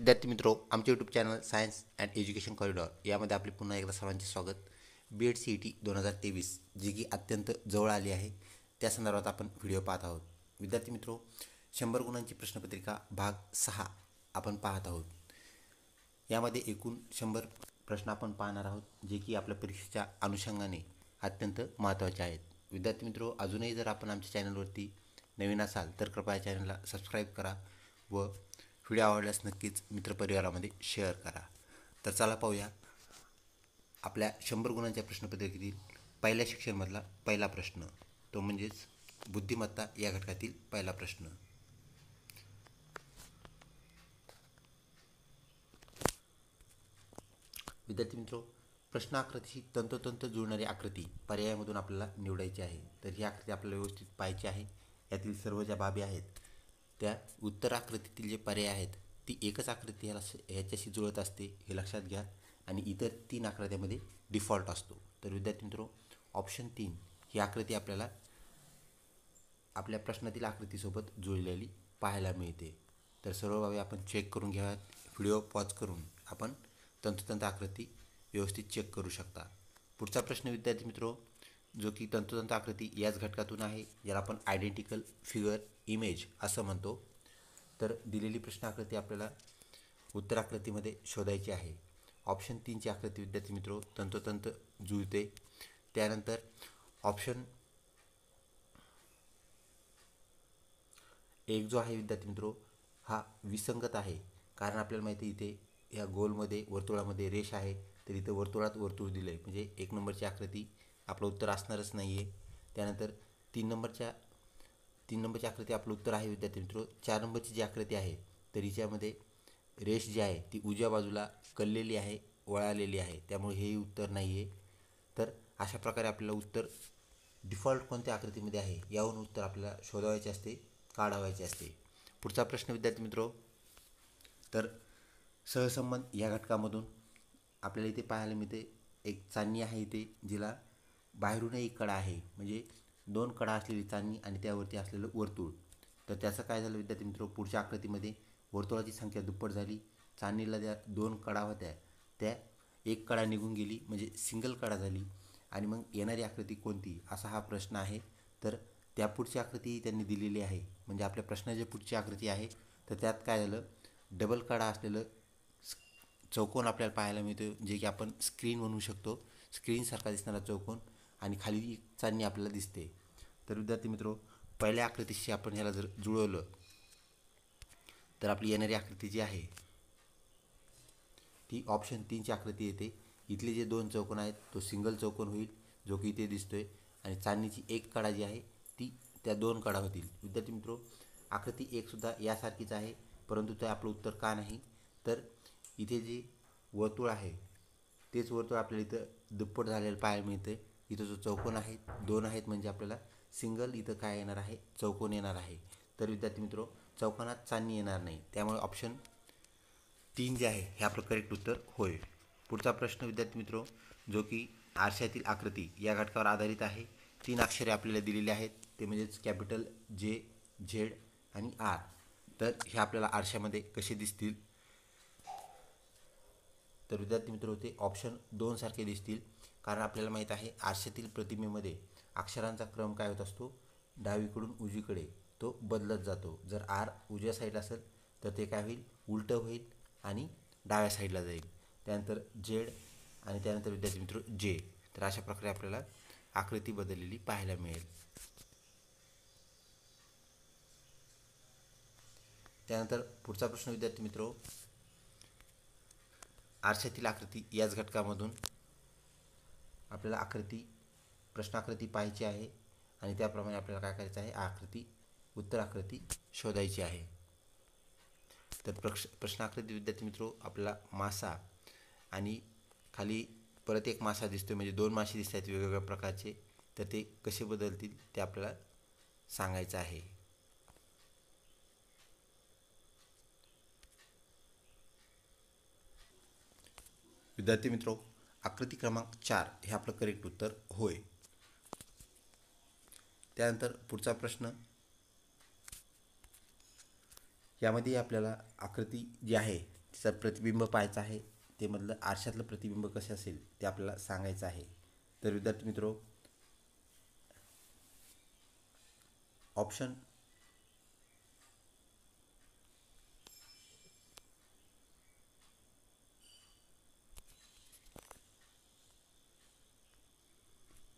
विद्यार्थी मित्रो, आमचे YouTube channel science and education corridor यामध्ये आपले पुन्हा एकदा सर्वांचे स्वागत. BEd CET 2023 जी की अत्यंत जवळ आली आहे त्या संदर्भात आपण व्हिडिओ पाहत आहोत. विद्यार्थी मित्रो, 100 गुणांची प्रश्नपत्रिका भाग 6 आपण पाहत आहोत. यामध्ये एकूण 100 प्रश्न आपण पाहणार आहोत, जे की आपल्या परीक्षेच्या अनुषंगाने अत्यंत महत्त्वाचे आहेत. विद्यार्थी मित्रो, अजूनही जर आपण आमच्या चॅनलवरती नवीन असाल तर कृपया चॅनलला सबस्क्राईब करा व व्हिडिओ आवडल्यास नक्कीच मित्रपरिवारामध्ये शेअर करा. तर चला पाहूया आपल्या 100 गुणांच्या प्रश्नपत्रिकेतील पहिल्या सेक्शनमधला पहिला प्रश्न, तो म्हणजेच बुद्धिमत्ता या घटकातील पहिला प्रश्न. विद्यार्थी मित्रो, प्रश्न आकृतीशी तंतोतंत जुळणारी आकृती पर्यायामधून आपल्याला निवडायची आहे. तर ही आकृती आपल्याला व्यवस्थित पाहायची आहे. यातील सर्व ज्या बाबी आहेत त्या उत्तर आकृतीतील जे पर्याय आहेत ती एकच आकृती ह्याच्याशी जुळत असते हे लक्षात घ्या, आणि इतर 3 आकृत्यामध्ये डिफॉल्ट असतो. तर विद्यार्थी मित्रो, ऑप्शन 3 ही आकृती आपल्याला आपल्या प्रश्नातील आकृतीसोबत जुळलेली पाहायला मिळते. तर सर्व बाबी आपण चेक करून घ्याव्यात. व्हिडिओ पॉज करून आपण तंतोतंत आकृती व्यवस्थित चेक करू शकता. पुढचा प्रश्न विद्यार्थी मित्रो, जो की तंतोतंत आकृती याच घटकातून आहे, ज्याला आपण आयडेंटिकल फिगर इमेज असं म्हणतो. तर दिलेली प्रश्न आकृती आपल्याला उत्तर आकृतीमध्ये शोधायची आहे. ऑप्शन 3ची आकृती विद्यार्थी मित्रो तंतोतंत जुळते. त्यानंतर ऑप्शन 1 जो आहे विद्यार्थी मित्रो हा विसंगत आहे, कारण आपल्याला माहिती आहे इथे ह्या गोलमध्ये वर्तुळामध्ये रेष आहे, तर इथं वर्तुळात वर्तुळ दिलं आहे, म्हणजे 1 नंबरची आकृती आपलं उत्तर असणारच नाही आहे. त्यानंतर 3 नंबरची आकृती आपलं उत्तर आहे विद्यार्थी मित्रो. 4 नंबरची जी आकृती आहे तर हिच्यामध्ये रेष जी आहे ती उजव्या बाजूला कललेली आहे, वळालेली आहे, त्यामुळे हेही उत्तर नाही आहे. तर अशा प्रकारे आपल्याला उत्तर डिफॉल्ट कोणत्या आकृतीमध्ये आहे यावरून उत्तर आपल्याला शोधावायचे असते, काढावायचे असते. पुढचा प्रश्न विद्यार्थी मित्रो, तर सहसंबंध या घटकामधून आपल्याला इथे पाहायला मिळते एक चांदणी आहे इथे, जिला बाहेरूनही एक कडा आहे, म्हणजे 2 कडा असलेली चांदणी आणि त्यावरती असलेलं वर्तुळ. तर त्याचं काय झालं विद्यार्थी मित्रो, पुढच्या आकृतीमध्ये वर्तुळाची संख्या दुप्पट झाली, चांदणीला ज्या 2 कडा होत्या त्या 1 कडा निघून गेली, म्हणजे सिंगल कडा झाली. आणि मग येणारी आकृती कोणती असा हा प्रश्न आहे. तर त्या पुढची आकृती त्यांनी दिलेली आहे, म्हणजे आपल्या प्रश्नाची पुढची आकृती आहे. तर त्यात काय झालं, डबल कडा असलेलं चौकोन आपल्याला पाहायला मिळतो, जे की आपण स्क्रीन म्हणू शकतो. स्क्रीनसारखा दिसणारा चौकोन आणि खाली चांदणी आपल्याला दिसते. तर विद्यार्थी मित्रो, पहिल्या आकृतीशी आपण ह्याला जर जुळवलं तर आपली येणारी आकृती जी आहे ती ऑप्शन 3ची आकृती येते. इथले जे 2 चौकोन आहेत तो सिंगल चौकोन होईल, जो की इथे दिसतोय, आणि चांदणीची 1 कडा जी आहे ती त्या 2 कडा होतील. विद्यार्थी मित्रो, आकृती 1 सुद्धा यासारखीच आहे, परंतु ते आपलं उत्तर का नाही, तर इथे जे वर्तुळ आहे तेच वर्तुळ आपल्याला इथं दुप्पट झालेलं पाहायला मिळतं. इथं जो चौकोन आहे 2 आहेत, म्हणजे आपल्याला सिंगल इथं काय येणार आहे, चौकोन येणार आहे. तर विद्यार्थी मित्रो, चौकोनात चांदणी येणार नाही, त्यामुळे ऑप्शन 3 जे आहे हे आपलं करेक्ट उत्तर होय. पुढचा प्रश्न विद्यार्थी मित्रो, जो की आरशातील आकृती या घटकावर आधारित आहे. 3 अक्षरे आपल्याला दिलेली आहेत, ते म्हणजेच कॅपिटल J, Z आणि R. तर हे आपल्याला आरशामध्ये कसे दिसतील, तर विद्यार्थी मित्रो ते ऑप्शन 2 सारखे दिसतील, कारण आपल्याला माहीत आहे आरशातील प्रतिमेमध्ये अक्षरांचा क्रम काय होत असतो, डावीकडून उजवीकडे तो बदलत जातो. जर R उजव्या साईडला असेल तर ते काय होईल, उलटं होईल आणि डाव्या साईडला जाईल. त्यानंतर Z आणि त्यानंतर विद्यार्थी मित्रो J. तर अशा प्रकारे आपल्याला आकृती बदललेली पाहायला मिळेल. त्यानंतर पुढचा प्रश्न विद्यार्थी मित्रो, आरशातील आकृती याच घटकामधून आपल्याला प्रश्न आकृती पाहायची आहे, आणि त्याप्रमाणे आपल्याला काय करायचं आहे, उत्तर आकृती शोधायची आहे. तर प्रश्न आकृती विद्यार्थी मित्रो आपल्याला मासा आणि खाली परत एक मासा दिसतोय, म्हणजे 2 मासे दिसत आहेत वेगवेगळ्या प्रकारचे. तर ते कसे बदलतील ते आपल्याला सांगायचं आहे. विद्यार्थी मित्रो, आकृती क्रमांक 4 हे आपलं करेक्ट उत्तर होय. त्यानंतर पुढचा प्रश्न, यामध्ये आपल्याला आकृती जी आहे आकृतीचं प्रतिबिंब पाहायचं आहे, ते मधलं आरशातलं प्रतिबिंब कसं असेल ते आपल्याला सांगायचं आहे. तर विद्यार्थी मित्रो, ऑप्शन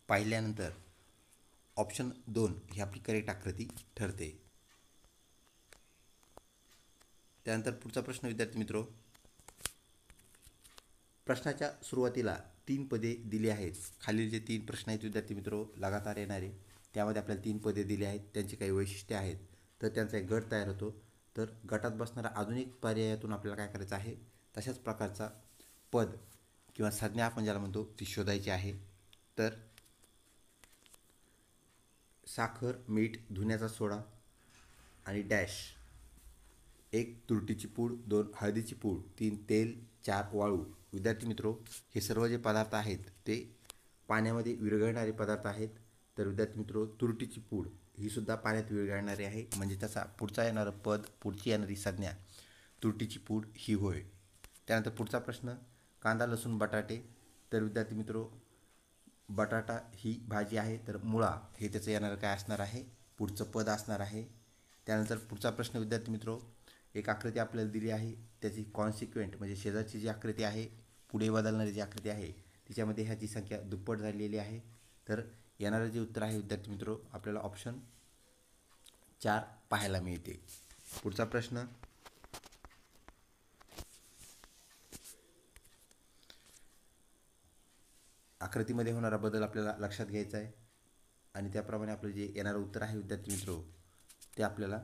पाहिल्यानंतर ऑप्शन 2 ही आपली करेक्ट आकृती ठरते. त्यानंतर पुढचा प्रश्न विद्यार्थी मित्रो, प्रश्नाच्या सुरुवातीला 3 पदे दिली आहेत. खालील जे 3 प्रश्न आहेत विद्यार्थी मित्रो लगातार येणारे, त्यामध्ये आपल्याला 3 पदे दिली आहेत, त्यांची काही वैशिष्ट्ये आहेत. तर त्यांचा एक गट तयार होतो. तर गटात बसणारा अजून एक पर्यायातून आपल्याला काय करायचं आहे, तशाच प्रकारचा पद किंवा संज्ञा आपण ज्याला म्हणतो ती शोधायची आहे. तर साखर, मीठ, धुण्याचा सोडा आणि डॅश, 1 तुरटीची पूड, 2 हळदीची पूड, 3 तेल, 4 वाळू. विद्यार्थी मित्रो, हे सर्व जे पदार्थ आहेत ते पाण्यामध्ये विरघळणारे पदार्थ आहेत. तर विद्यार्थी मित्रो, तुरटीची पूड ही सुद्धा पाण्यात विरघळणारी आहे, म्हणजे त्याचा पुढचा येणारं पद, पुढची येणारी संज्ञा तुरटीची पूड ही होय. त्यानंतर पुढचा प्रश्न, कांदा, लसूण, बटाटे. तर विद्यार्थी मित्रो, बटाटा ही भाजी आहे, तर मुळा हे त्याचं येणारं काय असणार आहे, पुढचं पद असणार आहे. त्यानंतर पुढचा प्रश्न विद्यार्थी मित्रो, एक आकृती आपल्याला दिली आहे, त्याची कॉन्सिक्वेंट म्हणजे शेजारची जी आकृती आहे, पुढे बदलणारी जी आकृती आहे, तिच्यामध्ये ह्याची संख्या दुप्पट झालेली आहे. तर येणारं जे उत्तर आहे विद्यार्थी मित्रो, आपल्याला ऑप्शन 4 पाहायला मिळते. पुढचा प्रश्न, आकृतीमध्ये होणारा बदल आपल्याला लक्षात घ्यायचा आहे आणि त्याप्रमाणे आपलं जे येणारं उत्तर आहे विद्यार्थी मित्रो, ते आपल्याला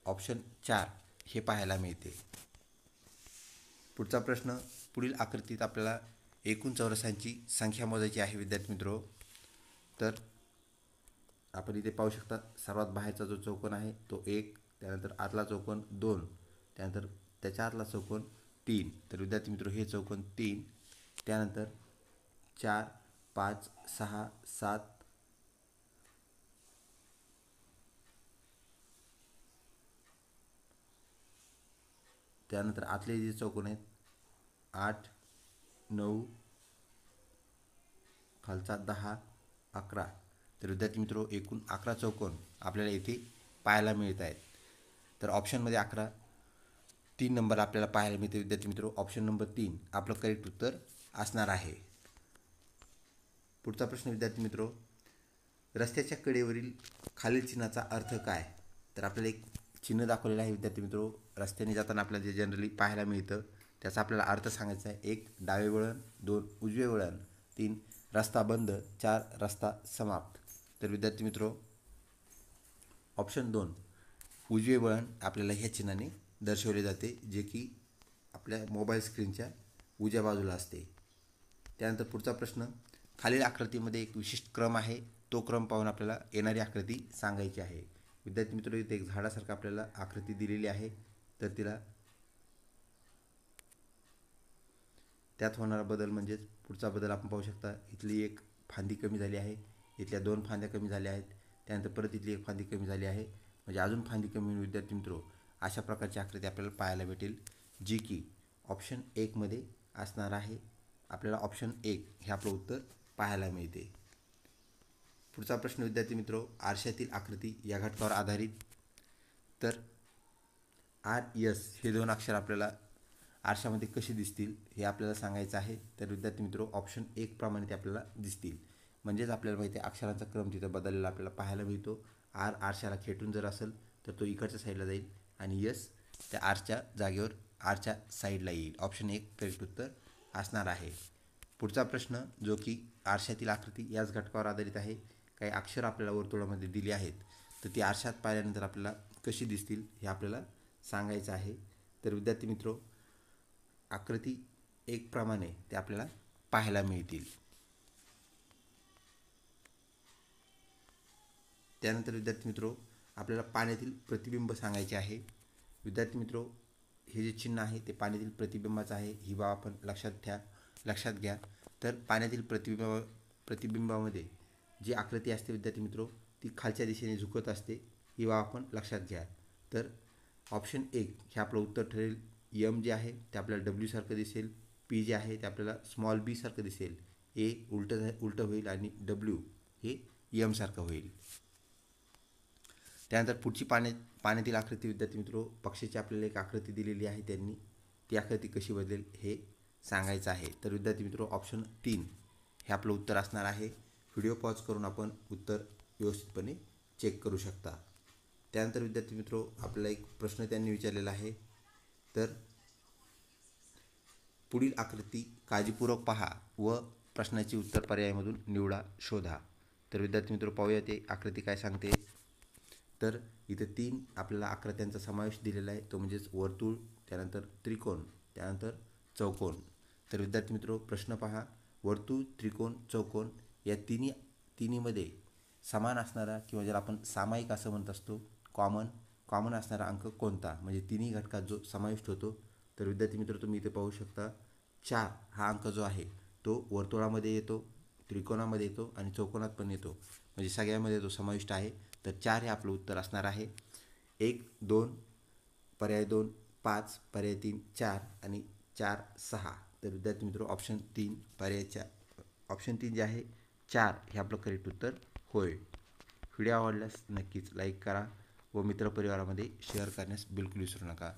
ऑप्शन 4 हे पाहायला मिळते. पुढचा प्रश्न, पुढील आकृतीत आपल्याला एकूण चौरसांची संख्या मोजायची आहे विद्यार्थी मित्रो. तर आपण इथे पाहू शकता, सर्वात बाहेरचा जो चौकोन आहे तो 1, त्यानंतर आतला चौकोन 2, त्यानंतर त्याच्या आतला चौकोन 3. तर विद्यार्थी मित्रो, हे चौकोन 3, त्यानंतर 4, 5, 6, 7, त्यानंतर आतले जे चौकोन आहेत 8, 9, खालचा 10, 11. तर विद्यार्थी मित्रो, एकूण 11 चौकोन आपल्याला इथे पाहायला मिळत आहेत. तर ऑप्शनमध्ये 11, 3 नंबर आपल्याला पाहायला मिळते विद्यार्थी मित्रो. ऑप्शन नंबर 3 आपलं करेक्ट उत्तर असणार आहे. पुढचा प्रश्न विद्यार्थी मित्रो, रस्त्याच्या कडेवरील खालील चिन्हाचा अर्थ काय. तर आपल्याला एक चिन्ह दाखवलेलं आहे विद्यार्थी मित्रो, रस्त्याने जाताना आपल्याला जे जनरली पाहायला मिळतं त्याचा आपल्याला अर्थ सांगायचा आहे. 1 डावे वळण, 2 उजवे वळण, 3 रस्ता बंद, 4 रस्ता समाप्त. तर विद्यार्थी मित्रो, ऑप्शन 2 उजवे वळण आपल्याला ह्या चिन्हाने दर्शवले जाते, जे की आपल्या मोबाईल स्क्रीनच्या उजव्या बाजूला असते. त्यानंतर पुढचा प्रश्न, खालील आकृतीमध्ये एक विशिष्ट क्रम आहे, तो क्रम पाहून आपल्याला येणारी आकृती सांगायची आहे. विद्यार्थी मित्रो, इथे एक झाडासारखं आपल्याला आकृती दिलेली आहे. तर तिला त्यात होणारा बदल म्हणजेच पुढचा बदल आपण पाहू शकता, इथली एक फांदी कमी झाली आहे, इथल्या 2 फांद्या कमी झाल्या आहेत, त्यानंतर परत इथली एक फांदी कमी झाली आहे, म्हणजे अजून फांदी कमी होऊन विद्यार्थी मित्रो अशा प्रकारची आकृती आपल्याला पाहायला भेटेल, जी की ऑप्शन 1 मध्ये असणार आहे. आपल्याला ऑप्शन 1 हे आपलं उत्तर पाहायला मिळते. पुढचा प्रश्न विद्यार्थी मित्रो, आरशातील आकृती या घटकावर आधारित. तर RS हे 2 अक्षर आपल्याला आरशामध्ये कशी दिसतील हे आपल्याला सांगायचं आहे. तर विद्यार्थी मित्रो, ऑप्शन 1 प्रमाणे ते आपल्याला दिसतील, म्हणजेच आपल्याला माहिती आहे अक्षरांचा क्रम तिथं बदललेला आपल्याला पाहायला मिळतो. आरशाला खेटून जर असेल तर तो इकडच्या साईडला जाईल आणि यस त्या आरच्या जागेवर आरच्या साईडला येईल. ऑप्शन 1 करेक्ट उत्तर असणार आहे. पुढचा प्रश्न, जो की आरशातील आकृती याच घटकावर आधारित आहे. काही अक्षर आपल्याला वर्तुळामध्ये दिली आहेत, तर ती आरशात पाहिल्यानंतर आपल्याला कशी दिसतील हे आपल्याला सांगायचं आहे. तर विद्यार्थी मित्रो, आकृती 1 प्रमाणे ते आपल्याला पाहायला मिळतील. त्यानंतर विद्यार्थी मित्रो, आपल्याला पाण्यातील प्रतिबिंब सांगायचे आहे. विद्यार्थी मित्रो, हे जे चिन्ह आहे ते पाण्यातील प्रतिबिंबाचं आहे, ही बाब आपण लक्षात घ्या. तर पाण्यातील प्रतिबिंबामध्ये जी आकृती असते विद्यार्थी मित्रो, ती खालच्या दिशेने झुकत असते, ही बाब आपण लक्षात घ्या. तर ऑप्शन 1 हे आपलं उत्तर ठरेल. एम जे आहे ते आपल्याला डब्ल्यू सारखं दिसेल. पी जे आहे ते आपल्याला स्मॉल बी सारखं दिसेल. ए उलटं होईल आणि डब्ल्यू हे एम सारखं होईल. त्यानंतर पुढची पाण्यातील आकृती विद्यार्थी मित्रो, पक्षाची आपल्याला एक आकृती दिलेली आहे, त्यांनी ती आकृती कशी बदलेल हे सांगायचं आहे. तर विद्यार्थी मित्रो ऑप्शन 3 हे आपलं उत्तर असणार आहे. व्हिडिओ पॉज करून आपण उत्तर व्यवस्थितपणे चेक करू शकता. त्यानंतर विद्यार्थी मित्रो आपल्याला एक प्रश्न त्यांनी विचारलेला आहे. तर पुढील आकृती काळजीपूर्वक पहा व प्रश्नाची उत्तर पर्यायामधून निवडा, शोधा. तर विद्यार्थी मित्रो पाहूया ते आकृती काय सांगते. तर इथं 3 आपल्याला आकृत्यांचा समावेश दिलेला आहे, तो म्हणजेच वर्तुळ, त्यानंतर त्रिकोण, त्यानंतर चौकोन. तर विद्यार्थी मित्रो प्रश्न पहा. वर्तुळ, त्रिकोण, चौकोन या तिन्हीमध्ये समान असणारा किंवा ज्याला आपण सामायिक असं म्हणत असतो, कॉमन असणारा अंक कोणता, म्हणजे तिन्ही घटकात जो समाविष्ट होतो. तर विद्यार्थी मित्र तुम्ही इथे पाहू शकता 4 हा अंक जो आहे तो वर्तुळामध्ये येतो, त्रिकोणामध्ये येतो आणि चौकोनात पण येतो, म्हणजे सगळ्यामध्ये तो समाविष्ट आहे. तर 4 हे आपलं उत्तर असणार आहे. 1, 2, पर्याय 2, 5, पर्याय 3, 4 आणि 4, 6. तर विद्यार्थी मित्र ऑप्शन 3 ऑप्शन 3 जे आहे 4 हे आपलं करेक्ट उत्तर होय. व्हिडिओ आवडल्यास नक्कीच लाईक करा व मित्रपरिवारामध्ये शेअर करण्यास बिलकुल विसरू नका.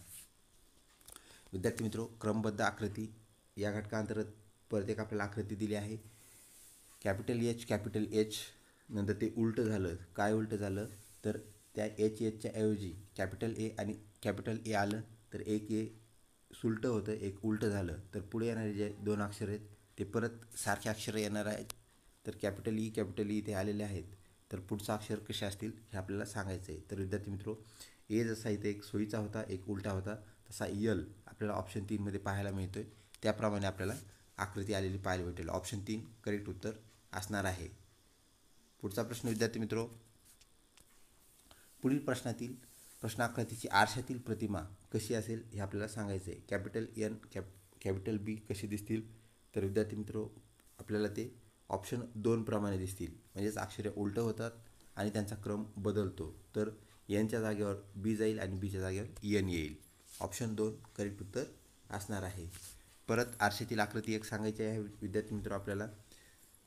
विद्यार्थी मित्रो क्रमबद्ध आकृती या घटकांतर्गत परत एक आपल्याला आकृती दिली आहे. कॅपिटल एच नंतर ते उलटं झालं. काय उलटं झालं तर त्या एचच्या ऐवजी कॅपिटल ए आणि कॅपिटल ए आलं, तर एक ए सुलटं होतं, एक उलटं झालं. तर पुढे येणारे जे 2 अक्षर आहेत ते परत सारखे अक्षर येणार आहेत. तर कॅपिटल ई इथे आलेले आहेत. तर पुढचं अक्षर कसे असतील हे आपल्याला सांगायचं आहे. तर विद्यार्थी मित्रो ए जसा इथे एक सोयीचा होता, एक उलटा होता, तसा यल आपल्याला ऑप्शन 3मध्ये पाहायला मिळतोय. त्याप्रमाणे आपल्याला आकृती आलेली पाहायला भेटेल. ऑप्शन 3 करेक्ट उत्तर असणार आहे. पुढचा प्रश्न विद्यार्थी मित्रो, पुढील प्रश्न आकृतीची आरशातील प्रतिमा कशी असेल हे आपल्याला सांगायचं आहे. कॅपिटल एन कॅपिटल बी कशी दिसतील. तर विद्यार्थी मित्रो आपल्याला ते ऑप्शन 2 प्रमाणे दिसतील, म्हणजेच अक्षरे उलटं होतात आणि त्यांचा क्रम बदलतो. तर एनच्या जागेवर बी जाईल आणि बीच्या जागेवर एन येईल. ऑप्शन 2 करेक्ट उत्तर असणार आहे. परत आरशातील आकृती एक सांगायची आहे विद्यार्थी मित्र आपल्याला,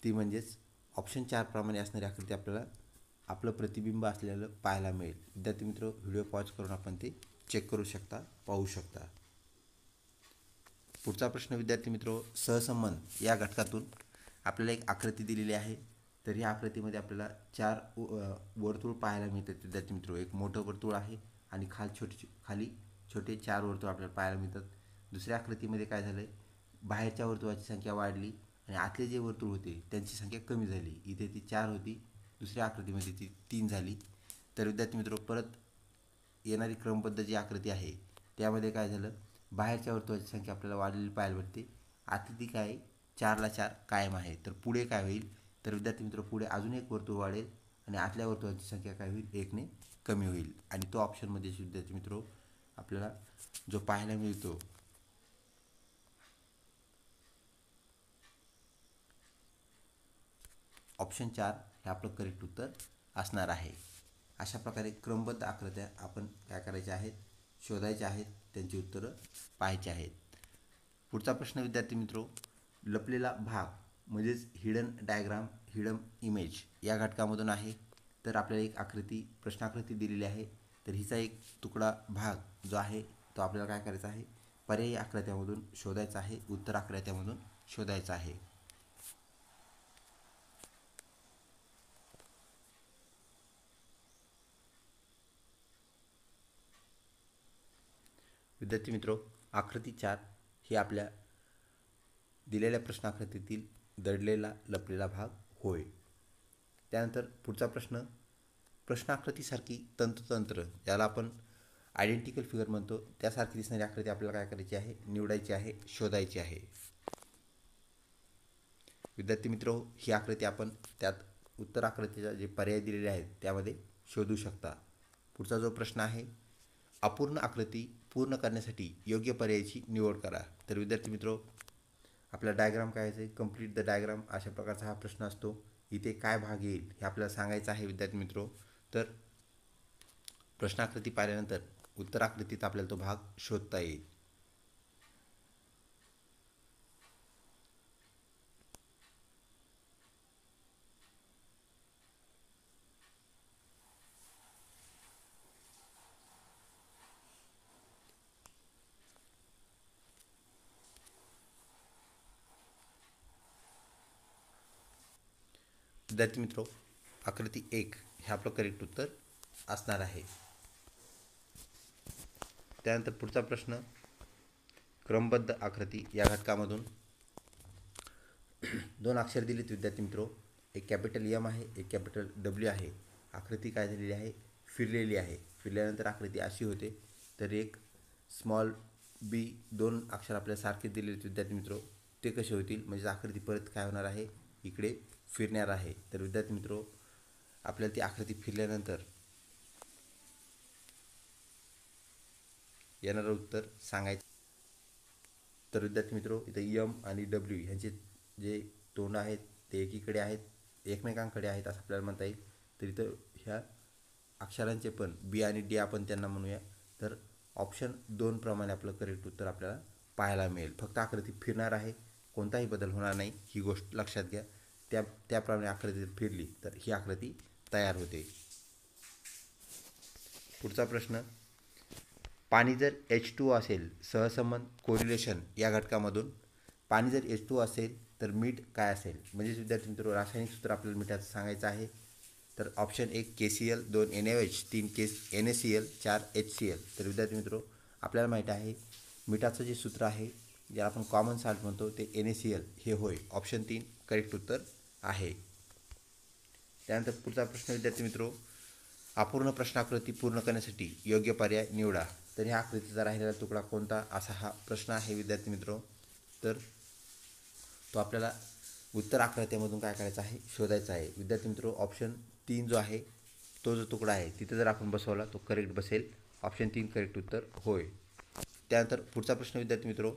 ती म्हणजेच ऑप्शन 4 प्रमाणे असणारी आकृती आपल्याला आपलं प्रतिबिंब असलेलं पाहायला मिळेल. विद्यार्थी मित्र व्हिडिओ पॉज करून आपण ते चेक करू शकता, पाहू शकता. पुढचा प्रश्न विद्यार्थी मित्र, सहसंबंध या घटकातून आपल्याला एक आकृती दिलेली आहे. तर या आकृतीमध्ये आपल्याला 4 वर्तुळ पाहायला मिळतात विद्यार्थी मित्र. एक मोठं वर्तुळ आहे आणि खाली छोटे 4 वर्तुळ आपल्याला पाहायला मिळतात. दुसऱ्या आकृतीमध्ये काय झालं आहे, बाहेरच्या वर्तुळाची संख्या वाढली आणि आतले जे वर्तुळ होते त्यांची संख्या कमी झाली. इथे ती 4 होती, दुसऱ्या आकृतीमध्ये ती 3 झाली. तर विद्यार्थी मित्र परत येणारी क्रमबद्ध जी आकृती आहे त्यामध्ये काय झालं, बाहेरच्या वर्तुळाची संख्या आपल्याला वाढलेली पाहायला भेटते. आतली ती काय 4ला 4 कायम आहे. तर पुढे काय होईल, तर विद्यार्थी मित्र पुढे अजून एक वर्तुळ वाढेल आणि आतल्या वर्तुळाची संख्या काय होईल, 1ने कमी होईल. आणि तो ऑप्शनमध्ये विद्यार्थी मित्र आपल्याला जो पाहायला मिळतो ऑप्शन 4 हे आपलं करेक्ट उत्तर असणार आहे. अशा प्रकारे क्रमबद्ध आकृत्या आपण काय करायच्या आहेत, शोधायच्या आहेत, त्यांची उत्तरं पाहायची आहेत. पुढचा प्रश्न विद्यार्थी मित्रो, लपलेला भाग म्हणजेच हिडन डायग्राम, हिडन इमेज या घटकामधून आहे. तर आपल्याला एक प्रश्नाकृती दिलेली आहे. तर हिचा एक तुकडा भाग जो आहे तो आपल्याला काय करायचा आहे, पर्यायी आकृत्यामधून शोधायचा आहे, उत्तर आकृत्यामधून शोधायचा आहे. विद्यार्थी मित्रो आकृती 4 ही आपल्या दिलेल्या प्रश्नाकृतीतील दडलेला लपलेला भाग होय. त्यानंतर पुढचा प्रश्नाकृतीसारखी तंतोतंत्र ज्याला आपण आयडेंटिकल फिगर म्हणतो त्यासारखी दिसणारी आकृती आपल्याला काय करायची आहे, निवडायची आहे, शोधायची आहे. विद्यार्थी मित्रो ही आकृती आपण त्यात उत्तर आकृतीच्या जे पर्याय दिलेले आहेत त्यामध्ये शोधू शकता. पुढचा जो प्रश्न आहे, अपूर्ण आकृती पूर्ण करण्यासाठी योग्य पर्यायाची निवड करा. तर विद्यार्थी मित्रो आपला डायग्राम काय आहे, कंप्लीट द डायग्राम अशा प्रकारचा हा प्रश्न असतो. इथे काय भाग येईल हे आपल्याला सांगायचं आहे विद्यार्थी मित्रो. तर प्रश्नाकृती पाहिल्यानंतर उत्तर आकृतीत आपल्याला तो भाग शोधता येईल. विद्यार्थी मित्रो, आकृती 1 हे आपलं करेक्ट उत्तर असणार आहे. त्यानंतर पुढचा प्रश्न, क्रमबद्ध आकृती या घटकामधून दोन अक्षर दिलीत विद्यार्थी मित्रो. एक कॅपिटल एम आहे, एक कॅपिटल डब्ल्यू आहे. आकृती काय झालेली आहे, फिरलेली आहे. फिरल्यानंतर आकृती अशी होते. तर एक स्मॉल बी, दोन अक्षर आपल्याला सारखे दिलेले विद्यार्थी मित्रो, ते कसे होतील, म्हणजे आकृती परत काय होणार आहे, इकडे फिरणार आहे. तर विद्यार्थी मित्रो, आपल्याला ती आकृती फिरल्यानंतर येणारं उत्तर सांगायचं. तर विद्यार्थी मित्रो, इथं एम आणि डब्ल्यू ह्यांचे जे तोंड आहेत ते एकीकडे आहेत, एकमेकांकडे आहेत असं आपल्याला म्हणता येईल. तर इथं ह्या अक्षरांचे पण बी आणि डी आपण त्यांना म्हणूया. तर ऑप्शन 2 प्रमाणे आपलं करेक्ट उत्तर आपल्याला पाहायला मिळेल. फक्त आकृती फिरणार आहे, कोणताही बदल होणार नाही, ही गोष्ट लक्षात घ्या. त्याप्रमाणे आकृती फिरली तर ही आकृती तयार होते. पुढचा प्रश्न, पाणी जर H2O असेल, सहसंबंध कोरिलेशन या घटकामधून पाणी जर H2O असेल तर मीठ काय असेल, म्हणजेच विद्यार्थी मित्र रासायनिक सूत्र आपल्याला मिठाचं सांगायचं आहे. तर option 1 KCl, 2 NaOH, 3 NaCl, 4 HCl. तर विद्यार्थी मित्र, आपल्याला माहीत आहे मिठाचं जे सूत्र आहे, ज्याला आपण कॉमन साल्ट म्हणतो, ते NaCl हे होय. ऑप्शन 3 करेक्ट उत्तर आहे. त्यानंतर पुढचा प्रश्न विद्यार्थी मित्रो, अपूर्ण प्रश्नाकृती पूर्ण करण्यासाठी योग्य पर्याय निवडा. तर ह्या आकृतीचा राहिलेला तुकडा कोणता, असा हा प्रश्न आहे विद्यार्थी मित्रो. तर तो आपल्याला उत्तर आकृतीमधून काय करायचं आहे, शोधायचा आहे. विद्यार्थी मित्रो, ऑप्शन 3 जो आहे, तो जो तुकडा आहे तिथे जर आपण बसवला तो करेक्ट बसेल. ऑप्शन 3 करेक्ट उत्तर होय. त्यानंतर पुढचा प्रश्न विद्यार्थी मित्रो,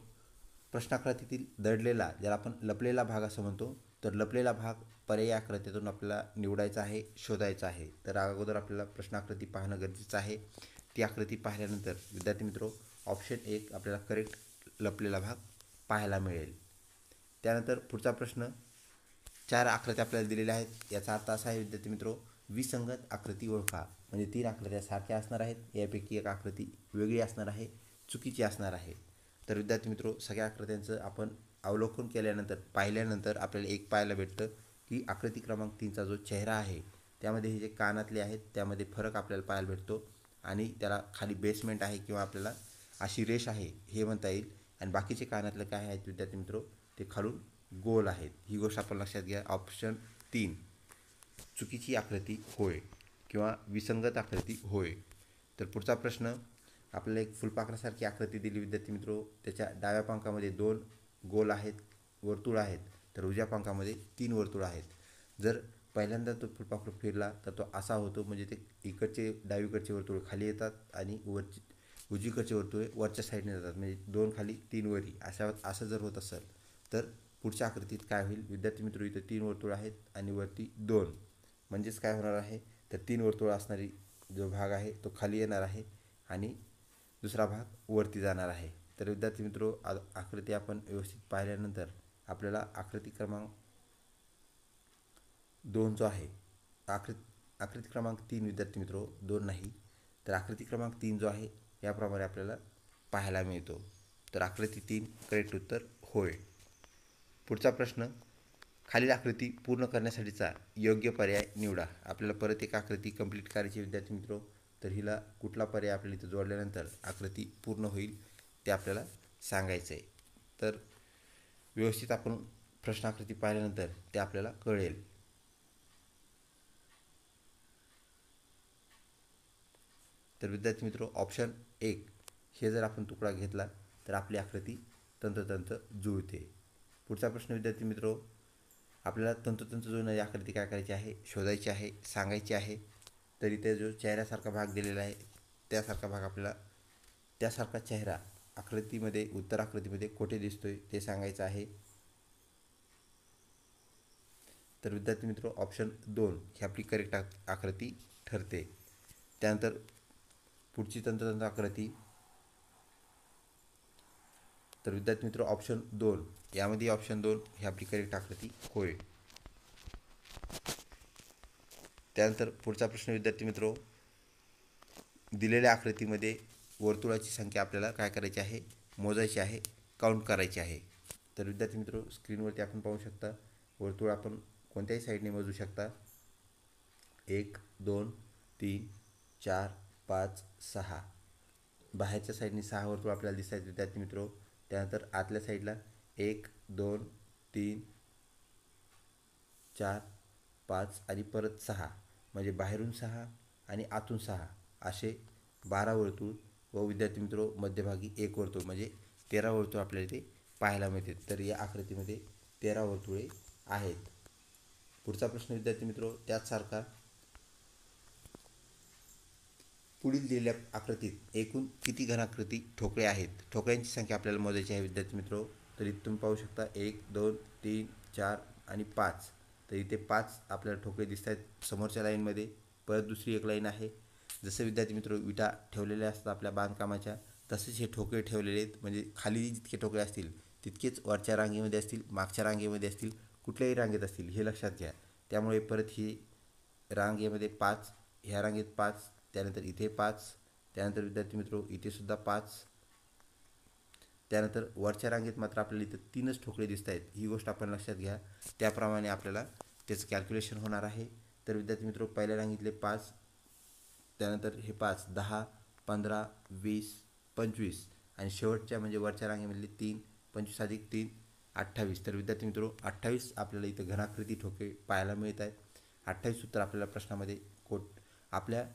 प्रश्नाकृतीतील दडलेला, ज्याला आपण लपलेला भाग असं म्हणतो, तर लपलेला भाग पर्यायी आकृतीतून आपल्याला निवडायचा आहे, शोधायचा आहे. तर अगोदर आपल्याला प्रश्नाकृती पाहणं गरजेचं आहे. ती आकृती पाहिल्यानंतर विद्यार्थी मित्रो, ऑप्शन 1 आपल्याला करेक्ट लपलेला भाग पाहायला मिळेल. त्यानंतर पुढचा प्रश्न, 4 आकृत्या आपल्याला दिलेल्या आहेत. याचा अर्थ असा आहे विद्यार्थी मित्रो, विसंगत आकृती ओळखा. म्हणजे 3 आकृत्या सारख्या असणार आहेत, यापैकी एक आकृती वेगळी असणार आहे, चुकीची असणार आहे. तर विद्यार्थी मित्रो, सगळ्या आकृत्यांचं आपण अवलोकन केल्यानंतर पाहिल्यानंतर आपल्याला एक पाहायला भेटतं की आकृती क्रमांक 3चा जो चेहरा आहे त्यामध्ये हे जे कानातले आहेत त्यामध्ये फरक आपल्याला पाहायला भेटतो. आणि त्याला खाली बेसमेंट आहे किंवा आपल्याला अशी रेष आहे हे म्हणता येईल. आणि बाकीचे कानातले काय आहेत विद्यार्थी मित्रो, ते खालून गोल आहेत. ही गोष्ट आपण लक्षात घ्या. ऑप्शन 3 चुकीची आकृती होय किंवा विसंगत आकृती होय. तर पुढचा प्रश्न, आपल्याला एक फुलपाखरासारखी आकृती दिली विद्यार्थी मित्रो. त्याच्या डाव्या पंखामध्ये 2 गोल आहेत, वर्तुळ आहेत, तर उजव्या पंखामध्ये 3 वर्तुळ आहेत. जर पहिल्यांदा तो फुलपाखरू फिरला तर तो असा होतो, म्हणजे ते इकडचे डावीकडचे वर्तुळ खाली येतात आणि उजवीकडचे वर्तुळे वरच्या साईडने जातात, म्हणजे 2 खाली 3 वरी, असं जर होत असेल तर पुढच्या आकृतीत काय होईल विद्यार्थी मित्र, इथं 3 वर्तुळ आहेत आणि वरती 2, म्हणजेच काय होणार आहे, तर 3 वर्तुळ असणारी जो भाग आहे तो खाली येणार आहे आणि दुसरा भाग वरती जाणार आहे. तर विद्यार्थी मित्रो, आकृती आपण व्यवस्थित पाहिल्यानंतर आपल्याला आकृती क्रमांक 2 जो आहे, आकृती क्रमांक 3 विद्यार्थी मित्रो, 2 नाही, तर आकृती क्रमांक 3 जो आहे याप्रमाणे आपल्याला पाहायला मिळतो. तर आकृती 3 करेक्ट उत्तर होय. पुढचा प्रश्न, खालील आकृती पूर्ण करण्यासाठीचा योग्य पर्याय निवडा. आपल्याला परत एक आकृती कंप्लीट करायची विद्यार्थी मित्रो. तर हिला कुठला पर्याय आपल्याला इथं जोडल्यानंतर आकृती पूर्ण होईल ते आपल्याला सांगायचं आहे. तर व्यवस्थित आपण प्रश्नाकृती पाहिल्यानंतर ते आपल्याला कळेल. तर विद्यार्थी मित्रो, ऑप्शन 1 हे जर आपण तुकडा घेतला तर आपली आकृती तंतोतंत जुळते. पुढचा प्रश्न विद्यार्थी मित्रो, आपल्याला तंतोतंत जुळणारी आकृती काय करायची आहे, शोधायची आहे, सांगायची आहे. तर इथे जो चेहऱ्यासारखा भाग दिलेला आहे त्यासारखा भाग आपल्याला, त्यासारखा चेहरा आकृतीमध्ये, उत्तर आकृतीमध्ये कुठे दिसतोय ते सांगायचं आहे. तर विद्यार्थी मित्रो, ऑप्शन 2 ही आपली करेक्ट आकृती ठरते. त्यानंतर पुढची तंतोतंत आकृती, तर विद्यार्थी मित्र ऑप्शन 2, यामध्ये ऑप्शन 2 ही आपली करेक्ट आकृती होय. त्यानंतर पुढचा प्रश्न विद्यार्थी मित्र, दिलेल्या आकृतीमध्ये वर्तुळाची संख्या आपल्याला काय करायची आहे, मोजायची आहे, काउंट करायची आहे. तर विद्यार्थी मित्र स्क्रीनवरती आपण पाहू शकता, वर्तुळ आपण कोणत्याही साईडने मोजू शकता. 1 2 3 4 5 6, बाहेरच्या साईडने 6 वर्तुळ आपल्याला दिसत आहेत विद्यार्थी मित्र. त्यानंतर आतल्या साईडला 1 2 3 4 5 आणि परत 6, म्हणजे बाहेरून 6 आणि आतून 6 असे 12 वर्तुळ व विद्यार्थी मित्र मध्यभागी एक वर्तुळ म्हणजे 13 वर्तुळ आपल्याला इथे पाहायला मिळते. तर या आकृतीमध्ये 13 वर्तुळे आहेत. पुढचा प्रश्न विद्यार्थी मित्र त्याचसारखा, पुढील दिलेल्या आकृतीत एकूण किती घनाकृती ठोकळे आहेत, ठोकळ्यांची संख्या आपल्याला मोजायची आहे विद्यार्थी मित्र. तर इथे तुम्ही पाहू शकता 1 2 3 4 आणि 5. तर इथे 5 आपल्याला ठोकळे दिसत आहेत समोरच्या लाईनमध्ये. परत दुसरी एक लाईन आहे. जसं विद्यार्थी मित्र विटा ठेवलेल्या असतात आपल्या बांधकामाच्या, तसेच हे ठोकळे ठेवलेले आहेत. म्हणजे खाली जितके ठोकळे असतील तितकेच वरच्या रांगेमध्ये असतील, मागच्या रांगेमध्ये असतील, कुठल्याही रांगेत असतील हे लक्षात घ्या. त्यामुळे परत ही रांगेमध्ये 5, ह्या रांगेत 5, त्यानंतर इथे 5, त्यानंतर विद्यार्थी मित्र इथे सुद्धा 5, त्यानंतर वरच्या रांगेत मात्र आपल्याला इथं 3च ठोकळे दिसत आहेत. ही गोष्ट आपण लक्षात घ्या. त्याप्रमाणे आपल्याला त्याचं कॅल्क्युलेशन होणार आहे. तर विद्यार्थी मित्र पहिल्या रांगेतले 5, त्यानंतर हे 5 10 15 20 25 आणि शेवटच्या म्हणजे वरच्या रांगेमधले 3 25 अधिक 3 28. तर विद्यार्थी मित्र 28 आपल्याला इथं घनाकृती ठोकळे पाहायला मिळत आहेत. 28 उत्तर आपल्याला प्रश्नामध्ये आपल्या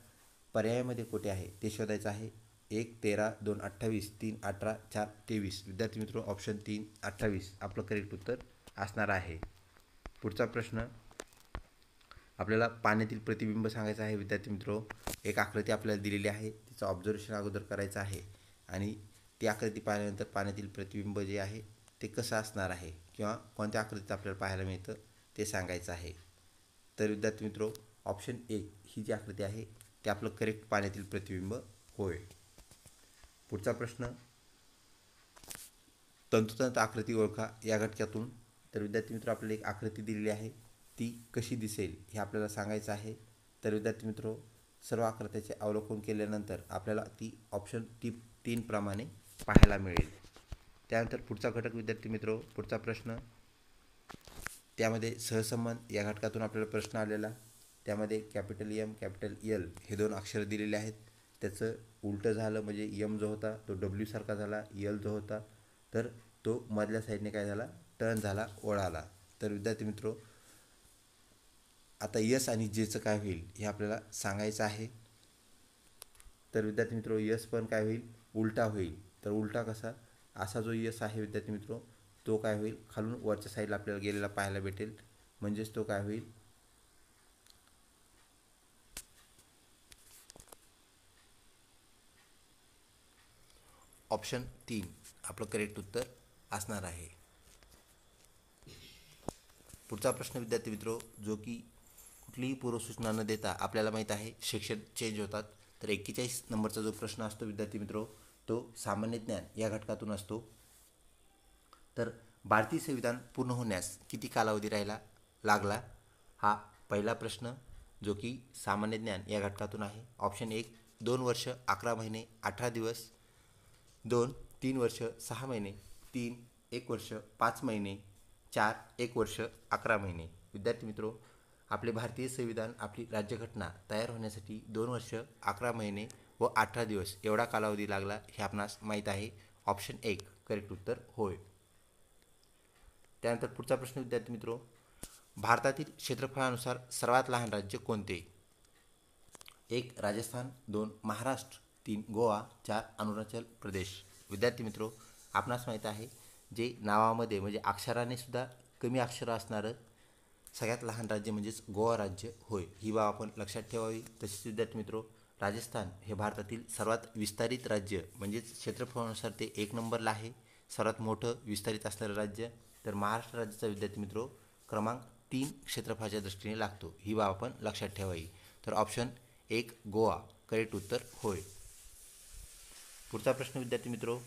पर्यायामध्ये कोठे आहे ते शोधायचं आहे. 1 13 2 28 3 18 4 23. विद्यार्थी मित्र ऑप्शन 3 28 आपलं करेक्ट उत्तर असणार आहे. पुढचा प्रश्न आपल्याला पाण्यातील प्रतिबिंब सांगायचं आहे विद्यार्थी मित्र. एक आकृती आपल्याला दिलेली आहे, तिचं ऑब्झर्वेशन अगोदर करायचं आहे आणि ती आकृती पाहिल्यानंतर पाण्यातील प्रतिबिंब जे आहे ते कसं असणार आहे किंवा कोणत्या आकृतीत आपल्याला पाहायला मिळतं ते सांगायचं आहे. तर विद्यार्थी मित्र ऑप्शन 1 ही जी आकृती आहे ते आपलं करेक्ट पाण्यातील प्रतिबिंब होय. पुढचा प्रश्न तंतोतंत आकृती ओळखा या घटकातून. तर विद्यार्थी मित्र आपल्याला एक आकृती दिलेली आहे, ती कशी दिसेल हे आपल्याला सांगायचं आहे. तर विद्यार्थी मित्र सर्व आकृत्याचे अवलोकन केल्यानंतर आपल्याला ती ऑप्शन 3 प्रमाणे पाहायला मिळेल. त्यानंतर पुढचा घटक विद्यार्थी मित्र, पुढचा प्रश्न त्यामध्ये सहसंबंध या घटकातून आपल्याला प्रश्न आलेला. त्यामध्ये कॅपिटल एम कॅपिटल एल हे 2 अक्षर दिलेले आहेत. त्याचं उलटं झालं म्हणजे एम जो होता तो डब्ल्यू सारखा झाला, एल जो होता तर तो मधल्या साईडने काय झाला, टर्न झाला, वळाला. तर विद्यार्थी मित्र आता यस आणि जेचं काय होईल हे आपल्याला सांगायचं आहे. तर विद्यार्थी मित्र यस पण काय होईल, उलटा होईल. तर उलटा कसा, असा जो यस आहे विद्यार्थी मित्र तो काय होईल, खालून वरच्या साईडला आपल्याला गेलेला पाहायला भेटेल. म्हणजेच तो काय होईल, ऑप्शन 3 आपलं करेक्ट उत्तर असणार आहे. पुढचा प्रश्न विद्यार्थी मित्र, जो की कुठलीही पूर्वसूचना न देता आपल्याला माहीत आहे सेक्शन चेंज होतात. तर 41 नंबरचा जो प्रश्न असतो विद्यार्थी मित्र तो सामान्य ज्ञान या घटकातून असतो. तर भारतीय संविधान पूर्ण होण्यास किती कालावधी लागला, हा पहिला प्रश्न जो की सामान्य ज्ञान या घटकातून आहे. ऑप्शन 1 2 वर्ष 11 महिने 18 दिवस, 2 3 वर्ष 6 महिने, 3 1 वर्ष 5 महिने, 4 1 वर्ष 11 महिने. विद्यार्थी मित्रो आपले भारतीय संविधान, आपली राज्यघटना तयार होण्यासाठी 2 वर्ष 11 महिने व 18 दिवस एवढा कालावधी लागला हे आपणास माहीत आहे. ऑप्शन 1 करेक्ट उत्तर होय. त्यानंतर पुढचा प्रश्न विद्यार्थी मित्रो, भारतातील क्षेत्रफळानुसार सर्वात लहान राज्य कोणते. 1 राजस्थान, 2 महाराष्ट्र, 3 गोवा, 4 अरुणाचल प्रदेश. विद्यार्थी मित्रो आपणास माहीत आहे जे नावामध्ये म्हणजे अक्षराने सुद्धा कमी अक्षरं असणारं सगळ्यात लहान राज्य म्हणजेच गोवा राज्य होय. ही बाब आपण लक्षात ठेवावी. तसेच विद्यार्थी मित्रो राजस्थान हे भारतातील सर्वात विस्तारित राज्य म्हणजेच क्षेत्रफळानुसार ते 1 नंबरला आहे, सर्वात मोठं विस्तारित असणारं राज्य. तर महाराष्ट्र राज्याचा विद्यार्थी मित्रो क्रमांक 3 क्षेत्रफळाच्या दृष्टीने लागतो. ही बाब आपण लक्षात ठेवावी. तर ऑप्शन 1 गोवा करेक्ट उत्तर होय. पुढचा प्रश्न विद्यार्थी मित्रो,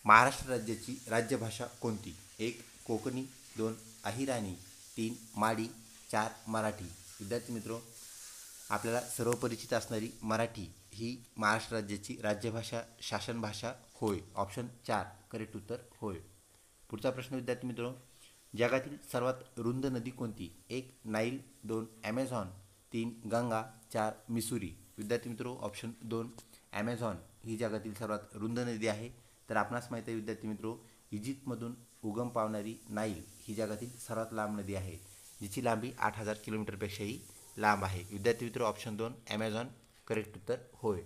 महाराष्ट्र राज्याची राज्यभाषा कोणती? एक कोकणी, दोन अहिराणी, तीन माडी, चार मराठी. विद्यार्थी मित्रो, आपल्याला सर्व परिचित असणारी मराठी ही महाराष्ट्र राज्याची राज्यभाषा शासन भाषा होय. ऑप्शन 4 करेक्ट उत्तर होय. पुढचा प्रश्न विद्यार्थी मित्रो, जगातील सर्वात रुंद नदी कोणती? एक नाईल, दोन ॲमेझॉन, तीन गंगा, चार मिसुरी. विद्यार्थी मित्रो, ऑप्शन 2 ॲमेझॉन ही जगातील सर्वात रुंद नदी आहे. तर आपणास माहिती आहे विद्यार्थी मित्रो, इजिप्तमधून उगम पावणारी नाईल ही जगातील सर्वात लांब नदी आहे, जिची लांबी 8000 किलोमीटरपेक्षाही लांब आहे. विद्यार्थी मित्रो, ऑप्शन 2 ॲमेझॉन करेक्ट उत्तर होय.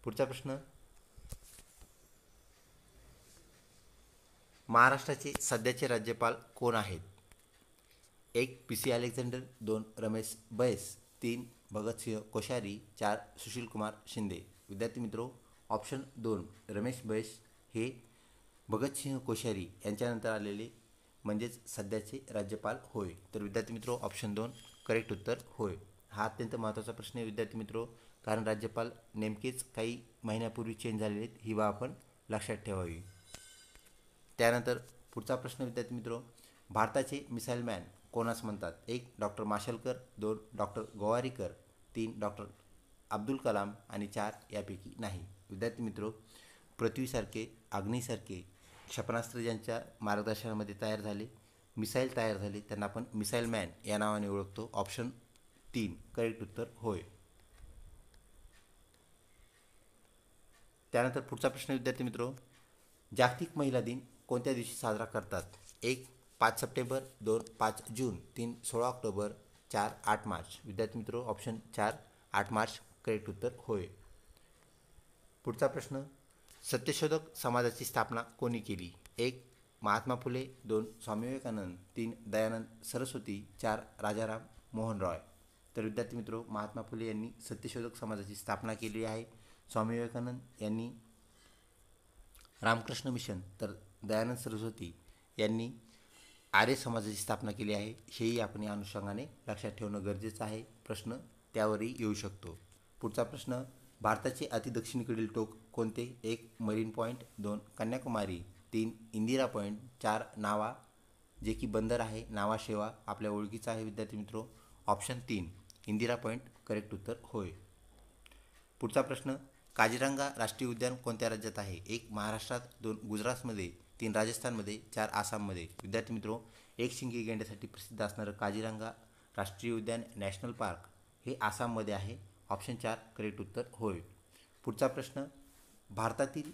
पुढचा प्रश्न, महाराष्ट्राचे सध्याचे राज्यपाल कोण आहेत? एक पी.सी. अलेक्झांडर, दोन रमेश बैस, तीन भगतसिंह कोश्यारी, चार सुशीलकुमार शिंदे. विद्यार्थी मित्रो, ऑप्शन 2 रमेश बैस हे भगतसिंह कोश्यारी यांच्यानंतर आलेले म्हणजेच सध्याचे राज्यपाल होय. तर विद्यार्थी मित्रो, ऑप्शन 2 करेक्ट उत्तर होय. हा अत्यंत महत्त्वाचा प्रश्न आहे विद्यार्थी मित्रो, कारण राज्यपाल नेमकेच काही महिन्यापूर्वी चेंज झालेले आहेत, ही बाब आपण लक्षात ठेवावी. त्यानंतर पुढचा प्रश्न विद्यार्थी मित्रो, भारताचे मिसाईल मॅन कोणास म्हणतात? एक डॉक्टर माशेलकर, दोन डॉक्टर गोवारीकर, तीन डॉक्टर अब्दुल कलाम आणि चार यापैकी नाही. विद्यार्थी मित्रो, पृथ्वीसारखे अग्नीसारखे क्षेपणास्त्र ज्यांच्या मार्गदर्शनामध्ये तयार झाले, मिसाईल तयार झाले, त्यांना आपण मिसाईल मॅन या नावाने ओळखतो. ऑप्शन 3 करेक्ट उत्तर होय. त्यानंतर पुढचा प्रश्न विद्यार्थी मित्रो, जागतिक महिला दिन कोणत्या दिवशी साजरा करतात? एक 5 सप्टेंबर, दोन 5 जून, तीन 16 ऑक्टोबर, चार 8 मार्च. विद्यार्थी मित्रो, ऑप्शन 4 8 मार्च करेक्ट उत्तर होय. पुढचा प्रश्न, सत्यशोधक समाजाची स्थापना कोणी केली? एक महात्मा फुले, दोन स्वामी विवेकानंद, तीन दयानंद सरस्वती, चार राजाराम मोहन रॉय. तर विद्यार्थी मित्रो, महात्मा फुले यांनी सत्यशोधक समाजाची स्थापना केली आहे. स्वामी विवेकानंद यांनी रामकृष्ण मिशन, तर दयानंद सरस्वती यांनी आर्य समाजाची स्थापना केली आहे. हेही आपण या अनुषंगाने लक्षात ठेवणं गरजेचं आहे. प्रश्न त्यावरही येऊ शकतो. पुढचा प्रश्न, भारताचे अतिदक्षिणेकडील टोक कोणते? एक मरीन पॉईंट, दोन कन्याकुमारी, तीन इंदिरा पॉईंट, चार नावा जे की बंदर आहे, नावा शेवा आपल्या ओळखीचा आहे. विद्यार्थी मित्रो, ऑप्शन 3 इंदिरा पॉईंट करेक्ट उत्तर होय. पुढचा प्रश्न, काझीरंगा राष्ट्रीय उद्यान कोणत्या राज्यात आहे? एक महाराष्ट्रात, दोन गुजरातमध्ये, तीन राजस्थानमध्ये, चार आसाममध्ये. विद्यार्थी मित्रो, एक शिंगी गेंड्यासाठी प्रसिद्ध असणारं काझीरंगा राष्ट्रीय उद्यान नॅशनल पार्क हे आसाममध्ये आहे. ऑप्शन 4 करेक्ट उत्तर होय. पुढचा प्रश्न, भारतातील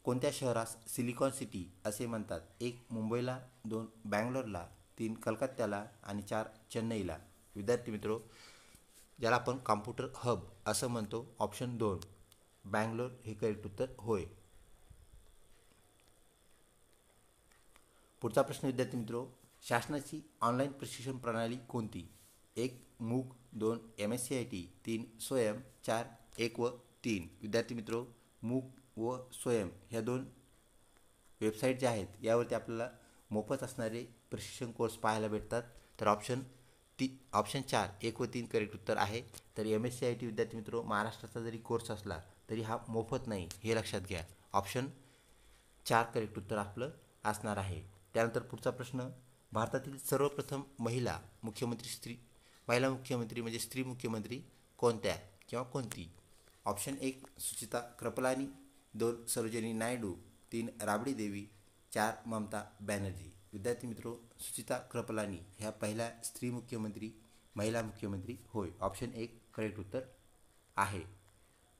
कोणत्या शहरास सिलिकॉन सिटी असे म्हणतात? एक मुंबईला, दोन बँगलोरला, तीन कलकत्त्याला आणि चार चेन्नईला. विद्यार्थी मित्रो, ज्याला आपण कॉम्प्युटर हब असं म्हणतो, ऑप्शन 2 बँगलोर हे करेक्ट उत्तर होय. पुढचा प्रश्न विद्यार्थी मित्रो, शासनाची ऑनलाईन प्रशिक्षण प्रणाली कोणती? एक मूक, दोन MSCIT, तीन स्वयं, चार 1 व 3. विद्यार्थी मित्रो, मूक व स्वयं ह्या दोन वेबसाईट ज्या आहेत यावरती आपल्याला मोफत असणारे प्रशिक्षण कोर्स पाहायला भेटतात. तर ऑप्शन 4 1 व 3 करेक्ट उत्तर आहे. तर MSCIT विद्यार्थी मित्रो, महाराष्ट्राचा जरी कोर्स असला तरी हा मोफत नाही, हे लक्षात घ्या. ऑप्शन 4 करेक्ट उत्तर आपलं असणार आहे. त्यानंतर पुढचा प्रश्न, भारतातील सर्वप्रथम महिला मुख्यमंत्री म्हणजे स्त्री मुख्यमंत्री कोणत्या किंवा कोणती? ऑप्शन 1 सुचिता कृपलानी, दोन सरोजिनी नायडू, तीन राबडी देवी, चार ममता बॅनर्जी. विद्यार्थी मित्रो, सुचिता कृपलानी ह्या पहिल्या स्त्री मुख्यमंत्री महिला मुख्यमंत्री होय. ऑप्शन 1 करेक्ट उत्तर आहे.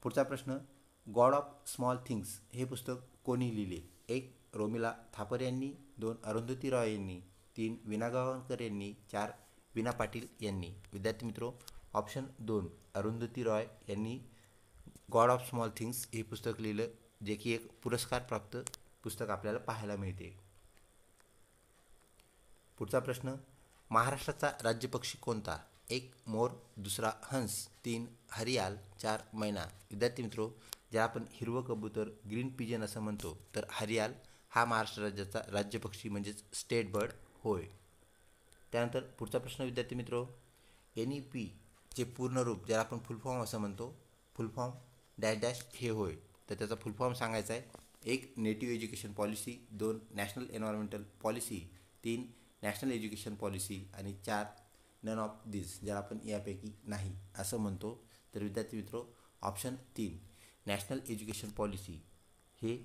पुढचा प्रश्न, गॉड ऑफ स्मॉल थिंग्स हे पुस्तक कोणी लिहिले? एक रोमिला थापर यांनी, दोन अरुंधती रॉय यांनी, तीन विना गावणकर यांनी, चार विना पाटील यांनी. विद्यार्थी मित्रो, ऑप्शन 2 अरुंधती रॉय यांनी गॉड ऑफ स्मॉल थिंग्स हे पुस्तक लिहिलं, जे की एक पुरस्कारप्राप्त पुस्तक आपल्याला पाहायला मिळते. पुढचा प्रश्न, महाराष्ट्राचा राज्यपक्षी कोणता? एक मोर, दुसरा हंस, तीन हरियाल, चार मैना. विद्यार्थी मित्रो, ज्या आपण हिरवं कबूतर ग्रीन पिजन असं म्हणतो, तर हरियाल हा महाराष्ट्र राज्याचा राज्यपक्षी म्हणजेच स्टेट बर्ड होय. त्यानंतर पुढचा प्रश्न विद्यार्थी मित्रो, NEP चे पूर्ण रूप ज्याला आपण फुल फॉर्म असं म्हणतो, फुल फॉर्म डॅश डॅश हे होय. तर त्याचा फुल फॉर्म सांगायचा आहे. 1 native education policy, 2 national environmental policy, 3 national education policy आणि 4 नन ऑफ दिस, ज्याला आपण यापैकी नाही असं म्हणतो. तर विद्यार्थी मित्रो, ऑप्शन 3 नॅशनल एज्युकेशन पॉलिसी हे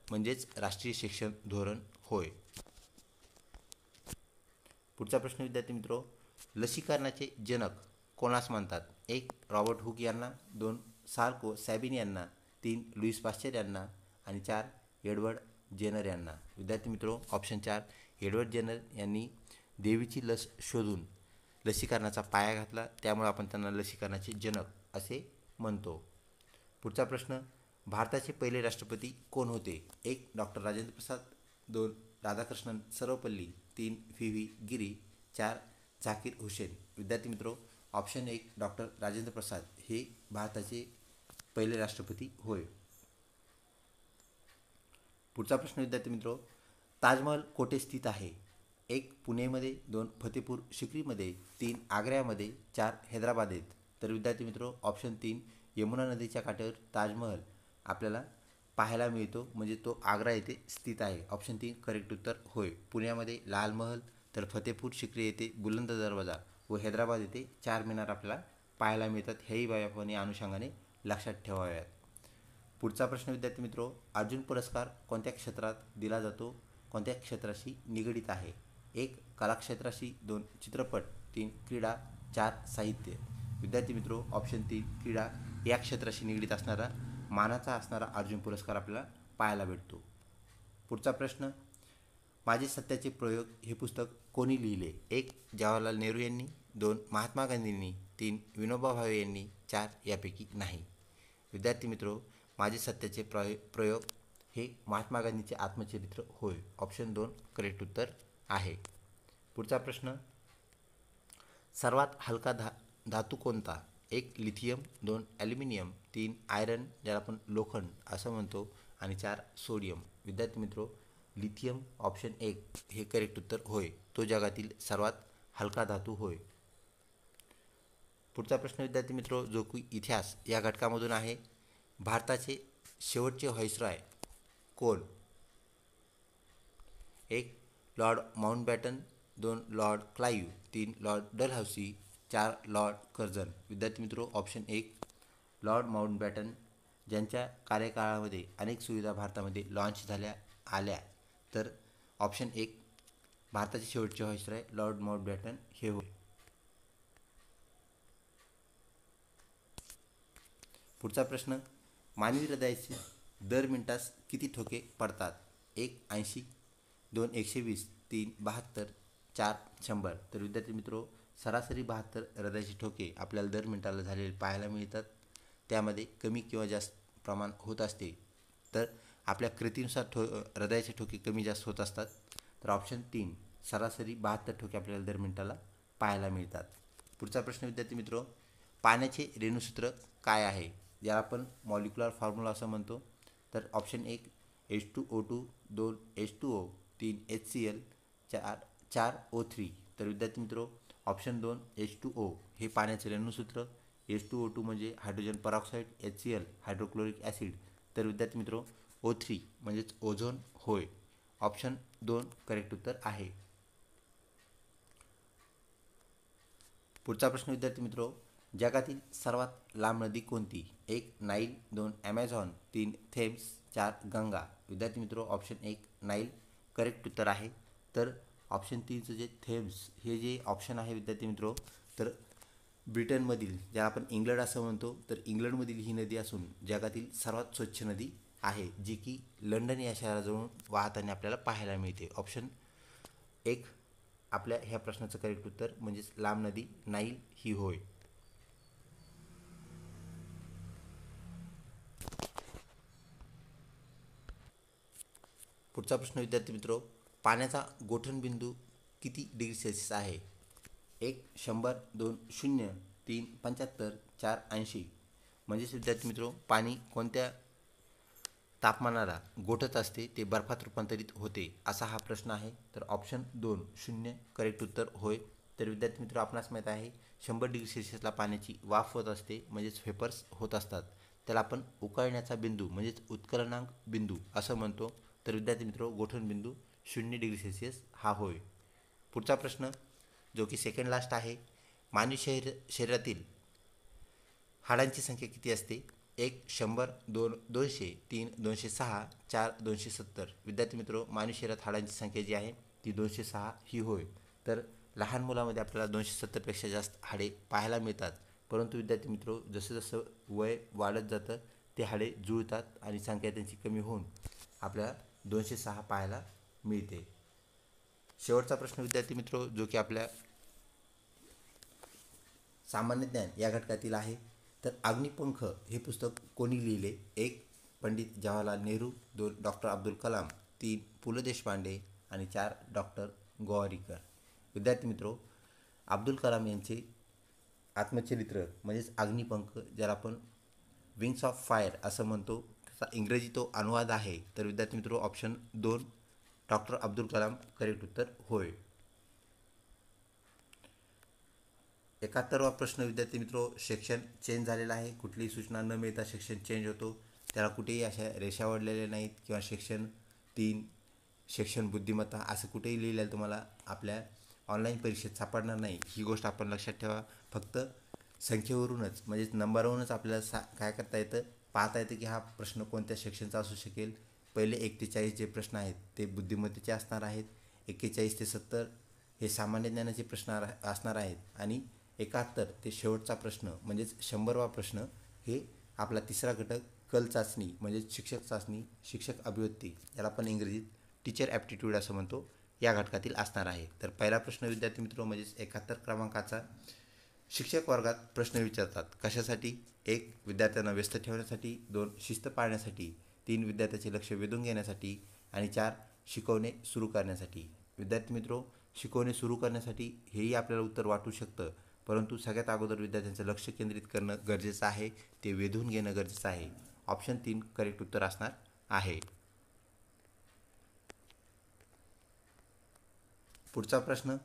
म्हणजेच राष्ट्रीय शिक्षण धोरण होय. पुढचा प्रश्न विद्यार्थी मित्रो, लसीकरणाचे जनक कोणास म्हणतात? 1 रॉबर्ट हुक यांना, 2 सार्को सॅबिन यांना, 3 लुईस पाश्चर यांना आणि 4 एडवर्ड जेनर यांना. विद्यार्थी मित्रो, ऑप्शन 4 एडवर्ड जेनर यांनी देवीची लस शोधून लसीकरणाचा पाया घातला, त्यामुळे आपण त्यांना लसीकरणाचे जनक असे म्हणतो. पुढचा प्रश्न, भारताचे पहिले राष्ट्रपती कोण होते? 1 doctor Rajendra Prasad, 2 Radhakrishnan Sarvepalli, 3 V V गिरी, 4 झाकीर हुसेन. विद्यार्थी मित्रो, ऑप्शन 1 डॉक्टर राजेंद्र प्रसाद हे भारताचे पहिले राष्ट्रपती होय. पुढचा प्रश्न विद्यार्थी मित्रो, ताजमहल कोठे स्थित आहे? 1 पुणेमध्ये, 2 फतेपूर सिक्रीमध्ये, 3 आग्र्यामध्ये, 4 हैदराबादेत. तर विद्यार्थी मित्रो, ऑप्शन 3 यमुना नदीच्या काठावर ताजमहल आपल्याला पाहायला मिळतो, म्हणजे तो आग्रा येथे स्थित आहे. ऑप्शन 3 करेक्ट उत्तर होय. पुण्यामध्ये लाल महल, तर फतेपूर सिक्री येथे बुलंद दरवाजा व हैदराबाद येथे 4 मिनार आपल्याला पाहायला मिळतात. हेही बाबी आपण या अनुषंगाने लक्षात ठेवाव्यात. पुढचा प्रश्न विद्यार्थी मित्रो, अर्जुन पुरस्कार कोणत्या क्षेत्रात दिला जातो? कोणत्या क्षेत्राशी निगडित आहे? 1 कलाक्षेत्राशी, 2 चित्रपट, 3 क्रीडा, 4 साहित्य. विद्यार्थी मित्रो, ऑप्शन 3 क्रीडा या क्षेत्राशी निगडित असणारा मानाचा असणारा अर्जुन पुरस्कार आपल्याला पाहायला भेटतो. पुढचा प्रश्न, माझे सत्याचे प्रयोग हे पुस्तक कोणी लिहिले? 1 जवाहरलाल नेहरू यांनी, 2 महात्मा गांधींनी, 3 विनोबा भावे यांनी, 4 यापैकी नाही. विद्यार्थी मित्रो, माझे सत्याचे प्रयोग हे महात्मा गांधींचे आत्मचरित्र होय. ऑप्शन 2 करेक्ट उत्तर आहे. पुढचा प्रश्न, सर्वात हलका धातू कोणता? 1 लिथियम, 2 ॲल्युमिनियम, 3 आयरन ज्याला आपण लोखंड असं म्हणतो आणि 4 सोडियम. विद्यार्थी मित्रो, लिथियम ऑप्शन 1 हे करेक्ट उत्तर होय. तो जगातील सर्वात हलका धातू होय. पुढचा प्रश्न विद्यार्थी मित्रो, जो की इतिहास या घटकामधून आहे. भारताचे शेवटचे व्हाईसरॉय कोण? 1 Lord Mountbatten, 2 Lord Clive, 3 Lord Dalhousie, 4 Lord Curzon. विद्यार्थी मित्रो, ऑप्शन 1 लॉर्ड माउंटबॅटन, ज्यांच्या कार्यकाळामध्ये अनेक सुविधा भारतामध्ये लॉन्च झाल्या आल्या. तर ऑप्शन 1 भारताचे शेवटचे व्हाईसरॉय लॉर्ड माउंटबॅटन हे होय. पुढचा प्रश्न, मानवी हृदयाचे दर मिनिटास किती ठोके पडतात? 1 80, 2 120, 3 72, 4 100. तर विद्यार्थी मित्रो, सरासरी 72 हृदयाचे ठोके आपल्याला दर मिनिटाला झालेले पाहायला मिळतात. त्यामध्ये कमी किंवा जास्त प्रमाण होत असते, तर आपल्या कृतीनुसार हृदयाचे ठोके कमी जास्त होत असतात. तर ऑप्शन 3 सरासरी 72 ठोके आपल्याला दर मिनिटाला पाहायला मिळतात. पुढचा प्रश्न विद्यार्थी मित्रो, पाण्याचे रेणुसूत्र काय आहे? ज्याला आपण मॉलिक्युलर फॉर्म्युला असं म्हणतो. तर option 1 H2O2, 2 H2O, 3 HCl, 4 O3. तर विद्यार्थी मित्रो, ऑप्शन 2 H2O हे पाण्याचे रेणुसूत्र. H2O2 म्हणजे हायड्रोजन परऑक्साईड, HCl हायड्रोक्लोरिक ॲसिड. तर विद्यार्थी मित्रो, O3 म्हणजेच ओझोन होय. ऑप्शन 2 करेक्ट उत्तर आहे. पुढचा प्रश्न विद्यार्थी मित्रो, जगातील सर्वात लांब नदी कोणती? 1 नाईल, 2 ॲमेझॉन, 3 थेम्स, 4 गंगा. विद्यार्थी मित्रो, ऑप्शन 1 नाईल करेक्ट उत्तर आहे. तर ऑप्शन 3चं जे थेम्स हे जे ऑप्शन आहे विद्यार्थी मित्रो, तर ब्रिटनमधील, ज्याला आपण इंग्लंड असं म्हणतो, तर इंग्लंडमधील ही नदी असून जगातील सर्वात स्वच्छ नदी आहे, जी की लंडन या शहराजवळून वाहताना आपल्याला पाहायला मिळते. ऑप्शन 1 आपल्या ह्या प्रश्नाचं करेक्ट उत्तर म्हणजेच लांब नदी नाईल ही होय. पुढचा प्रश्न विद्यार्थी मित्रो, पाण्याचा गोठणबिंदू किती डिग्री सेल्सिअस आहे? 1 100, 2 0, 3 75, 4 80. म्हणजेच विद्यार्थी मित्रो, पाणी कोणत्या तापमानाला गोठत असते ते बर्फात रूपांतरित होते, असा हा प्रश्न आहे. तर ऑप्शन 2 0 करेक्ट उत्तर होय. तर विद्यार्थी मित्रो, आपणास माहीत आहे 100 डिग्री सेल्सिअसला पाण्याची वाफ होत असते, म्हणजेच व्हेपर्स होत असतात. त्याला आपण उकळण्याचा बिंदू म्हणजेच उत्कलनांक बिंदू असं म्हणतो. तर विद्यार्थी मित्र गोठण बिंदू 0 डिग्री सेल्सिअस हा होय. पुढचा प्रश्न जो की सेकंड लास्ट आहे, मानवी शरीरातील हाडांची संख्या किती असते? 1 100, 2 200, 3 206, 4 270. विद्यार्थी मित्र मानवी शरीरात हाडांची संख्या जी आहे ती 206 ही होय. तर लहान मुलामध्ये आपल्याला 270पेक्षा जास्त हाडे पाहायला मिळतात, परंतु विद्यार्थी मित्र जसं जसं वय वाढत जातं ते हाडे जुळतात आणि संख्या त्यांची कमी होऊन आपल्याला 206 पाहायला मिळते. शेवटचा प्रश्न विद्यार्थी मित्र जो की आपल्या सामान्य ज्ञान या घटकातील आहे. तर अग्निपंख हे पुस्तक कोणी लिहिले? 1 पंडित जवाहरलाल नेहरू, 2 डॉक्टर अब्दुल कलाम, 3 पु ल देशपांडे आणि 4 डॉक्टर गोवारीकर. विद्यार्थी मित्रो अब्दुल कलाम यांचे आत्मचरित्र म्हणजेच अग्निपंख ज्याला आपण विंग्स ऑफ फायर असं म्हणतो, त्याचा इंग्रजी तो अनुवाद आहे. तर विद्यार्थी मित्रो option 2 doctor Abdul Kalam correct उत्तर होय. 71वा प्रश्न विद्यार्थी मित्रो सेक्शन चेंज झालेला आहे. कुठलीही सूचना न मिळता सेक्शन चेंज होतो. त्याला कुठेही अशा रेषा ओढलेल्या नाहीत किंवा सेक्शन 3 सेक्शन बुद्धिमत्ता असं कुठेही लिहिलेलं तुम्हाला आपल्या ऑनलाईन परीक्षेत सापडणार नाही. ही गोष्ट आपण लक्षात ठेवा. फक्त संख्येवरूनच म्हणजेच नंबरवरूनच आपल्याला काय करता येतं, पाहता येतं की हा प्रश्न कोणत्या सेक्शनचा असू शकेल. पहिले 1 ते 40 जे प्रश्न आहेत ते बुद्धिमत्तेचे असणार आहेत. 41 ते 70 हे सामान्य ज्ञानाचे प्रश्न असणार आहेत आणि 71 ते शेवटचा प्रश्न म्हणजेच 100वा प्रश्न हे आपला तिसरा घटक कल चाचणी म्हणजेच शिक्षक चाचणी, शिक्षक अभिव्यक्ती याला आपण इंग्रजीत टीचर ॲप्टिट्यूड असं म्हणतो, या घटकातील असणार आहे. तर पहिला प्रश्न विद्यार्थी मित्र म्हणजेच 71 क्रमांकाचा, शिक्षक वर्गात प्रश्न विचारतात कशासाठी? 1 विद्यार्थ्यांना व्यस्त ठेवण्यासाठी, 2 शिस्त पाळण्यासाठी, 3 विद्यार्थ्याचे लक्ष वेधून घेण्यासाठी आणि 4 शिकवणे सुरू करण्यासाठी. विद्यार्थी मित्रो शिकवणे सुरू करण्यासाठी हेही आपल्याला उत्तर वाटू शकतं, परंतु सगळ्यात अगोदर विद्यार्थ्यांचं लक्ष केंद्रित करणं गरजेचं आहे, ते वेधून घेणं गरजेचं आहे. ऑप्शन 3 करेक्ट उत्तर असणार आहे. पुढचा प्रश्न,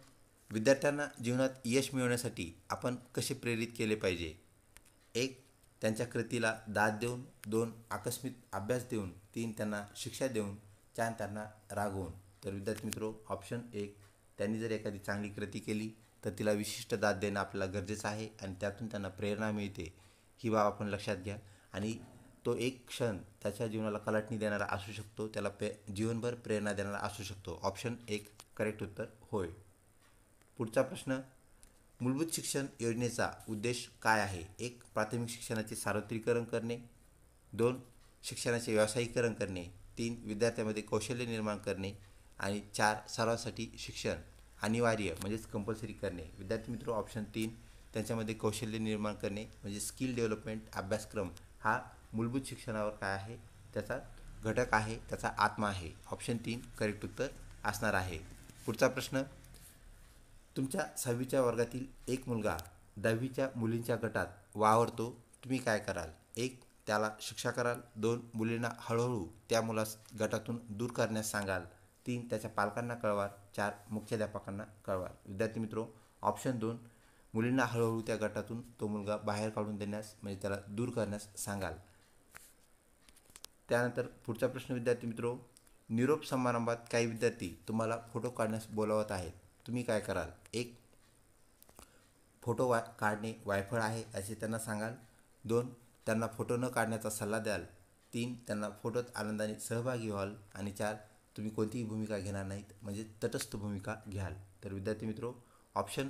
विद्यार्थ्यांना जीवनात यश मिळवण्यासाठी आपण कसे प्रेरित केले पाहिजे? 1 त्यांच्या कृतीला दाद देऊन, 2 आकस्मिक अभ्यास देऊन, 3 त्यांना शिक्षा देऊन, 4 त्यांना रागवून. तर विद्यार्थी मित्रो ऑप्शन 1 त्यांनी जर एखादी चांगली कृती केली तर तिला विशिष्ट दाद देणं आपल्याला गरजेचं आहे आणि त्यातून त्यांना प्रेरणा मिळते, ही बाब आपण लक्षात घ्या. आणि तो एक क्षण त्याच्या जीवनाला कलाटणी देणारा असू शकतो, त्याला जीवनभर प्रेरणा देणारा असू शकतो. ऑप्शन 1 करेक्ट उत्तर होय. पुढचा प्रश्न, मूलभूत शिक्षण योजनेचा उद्देश काय आहे? 1 प्राथमिक शिक्षणाचे सार्वत्रिकरण करणे, 2 शिक्षणाचे व्यावसायिकरण करणे, 3 विद्यार्थ्यांमध्ये कौशल्य निर्माण करणे आणि 4 सर्वांसाठी शिक्षण अनिवार्य म्हणजेच कंपल्सरी करणे. विद्यार्थी मित्र ऑप्शन 3 त्यांच्यामध्ये कौशल्य निर्माण करणे म्हणजे स्किल डेव्हलपमेंट अभ्यासक्रम हा मूलभूत शिक्षणावर काय आहे, त्याचा घटक आहे, त्याचा आत्मा आहे. ऑप्शन 3 करेक्ट उत्तर असणार आहे. पुढचा प्रश्न, तुमच्या 6वीच्या वर्गातील एक मुलगा 10वीच्या मुलींच्या गटात वावरतो, तुम्ही काय कराल? 1 त्याला शिक्षा कराल, 2 मुलींना हळूहळू त्या मुलास गटातून दूर करण्यास सांगाल, 3 त्याच्या पालकांना कळवाल, 4 मुख्याध्यापकांना कळवाल. विद्यार्थी मित्रो ऑप्शन 2 मुलींना हळूहळू त्या गटातून तो मुलगा बाहेर काढून देण्यास म्हणजे त्याला दूर करण्यास सांगाल. त्यानंतर पुढचा प्रश्न विद्यार्थी मित्रो, निरोप समारंभात काही विद्यार्थी तुम्हाला फोटो काढण्यास बोलावत आहेत, तुम्ही काय कराल? 1 फोटो काढणे वायफळ आहे असे त्यांना सांगाल, 2 त्यांना फोटो न काढण्याचा सल्ला द्याल, 3 त्यांना फोटोत आनंदाने सहभागी व्हाल आणि 4 तुम्ही कोणतीही भूमिका घेणार नाहीत म्हणजे तटस्थ भूमिका घ्याल. तर विद्यार्थी मित्रो ऑप्शन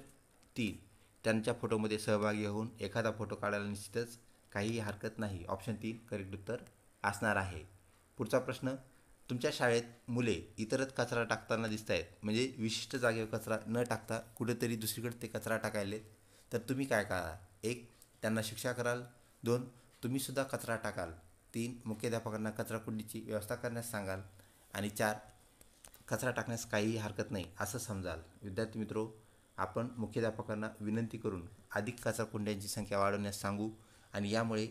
3 त्यांच्या फोटोमध्ये सहभागी होऊन एखादा फोटो काढायला निश्चितच काहीही हरकत नाही. ऑप्शन 3 करेक्ट उत्तर असणार आहे. पुढचा प्रश्न, तुमच्या शाळेत मुले इतरत कचरा टाकताना दिसत आहेत म्हणजे विशिष्ट जागेवर कचरा न टाकता कुठेतरी दुसरीकडे ते कचरा टाकायलेत, तर तुम्ही काय कराल? 1 त्यांना शिक्षा कराल, 2 तुम्हीसुद्धा कचरा टाकाल, 3 मुख्याध्यापकांना कचराकुंडीची व्यवस्था करण्यास सांगाल आणि 4 कचरा टाकण्यास काहीही हरकत नाही असं समजाल. विद्यार्थी मित्रो आपण मुख्याध्यापकांना विनंती करून अधिक कचराकुंड्यांची संख्या वाढवण्यास सांगू आणि यामुळे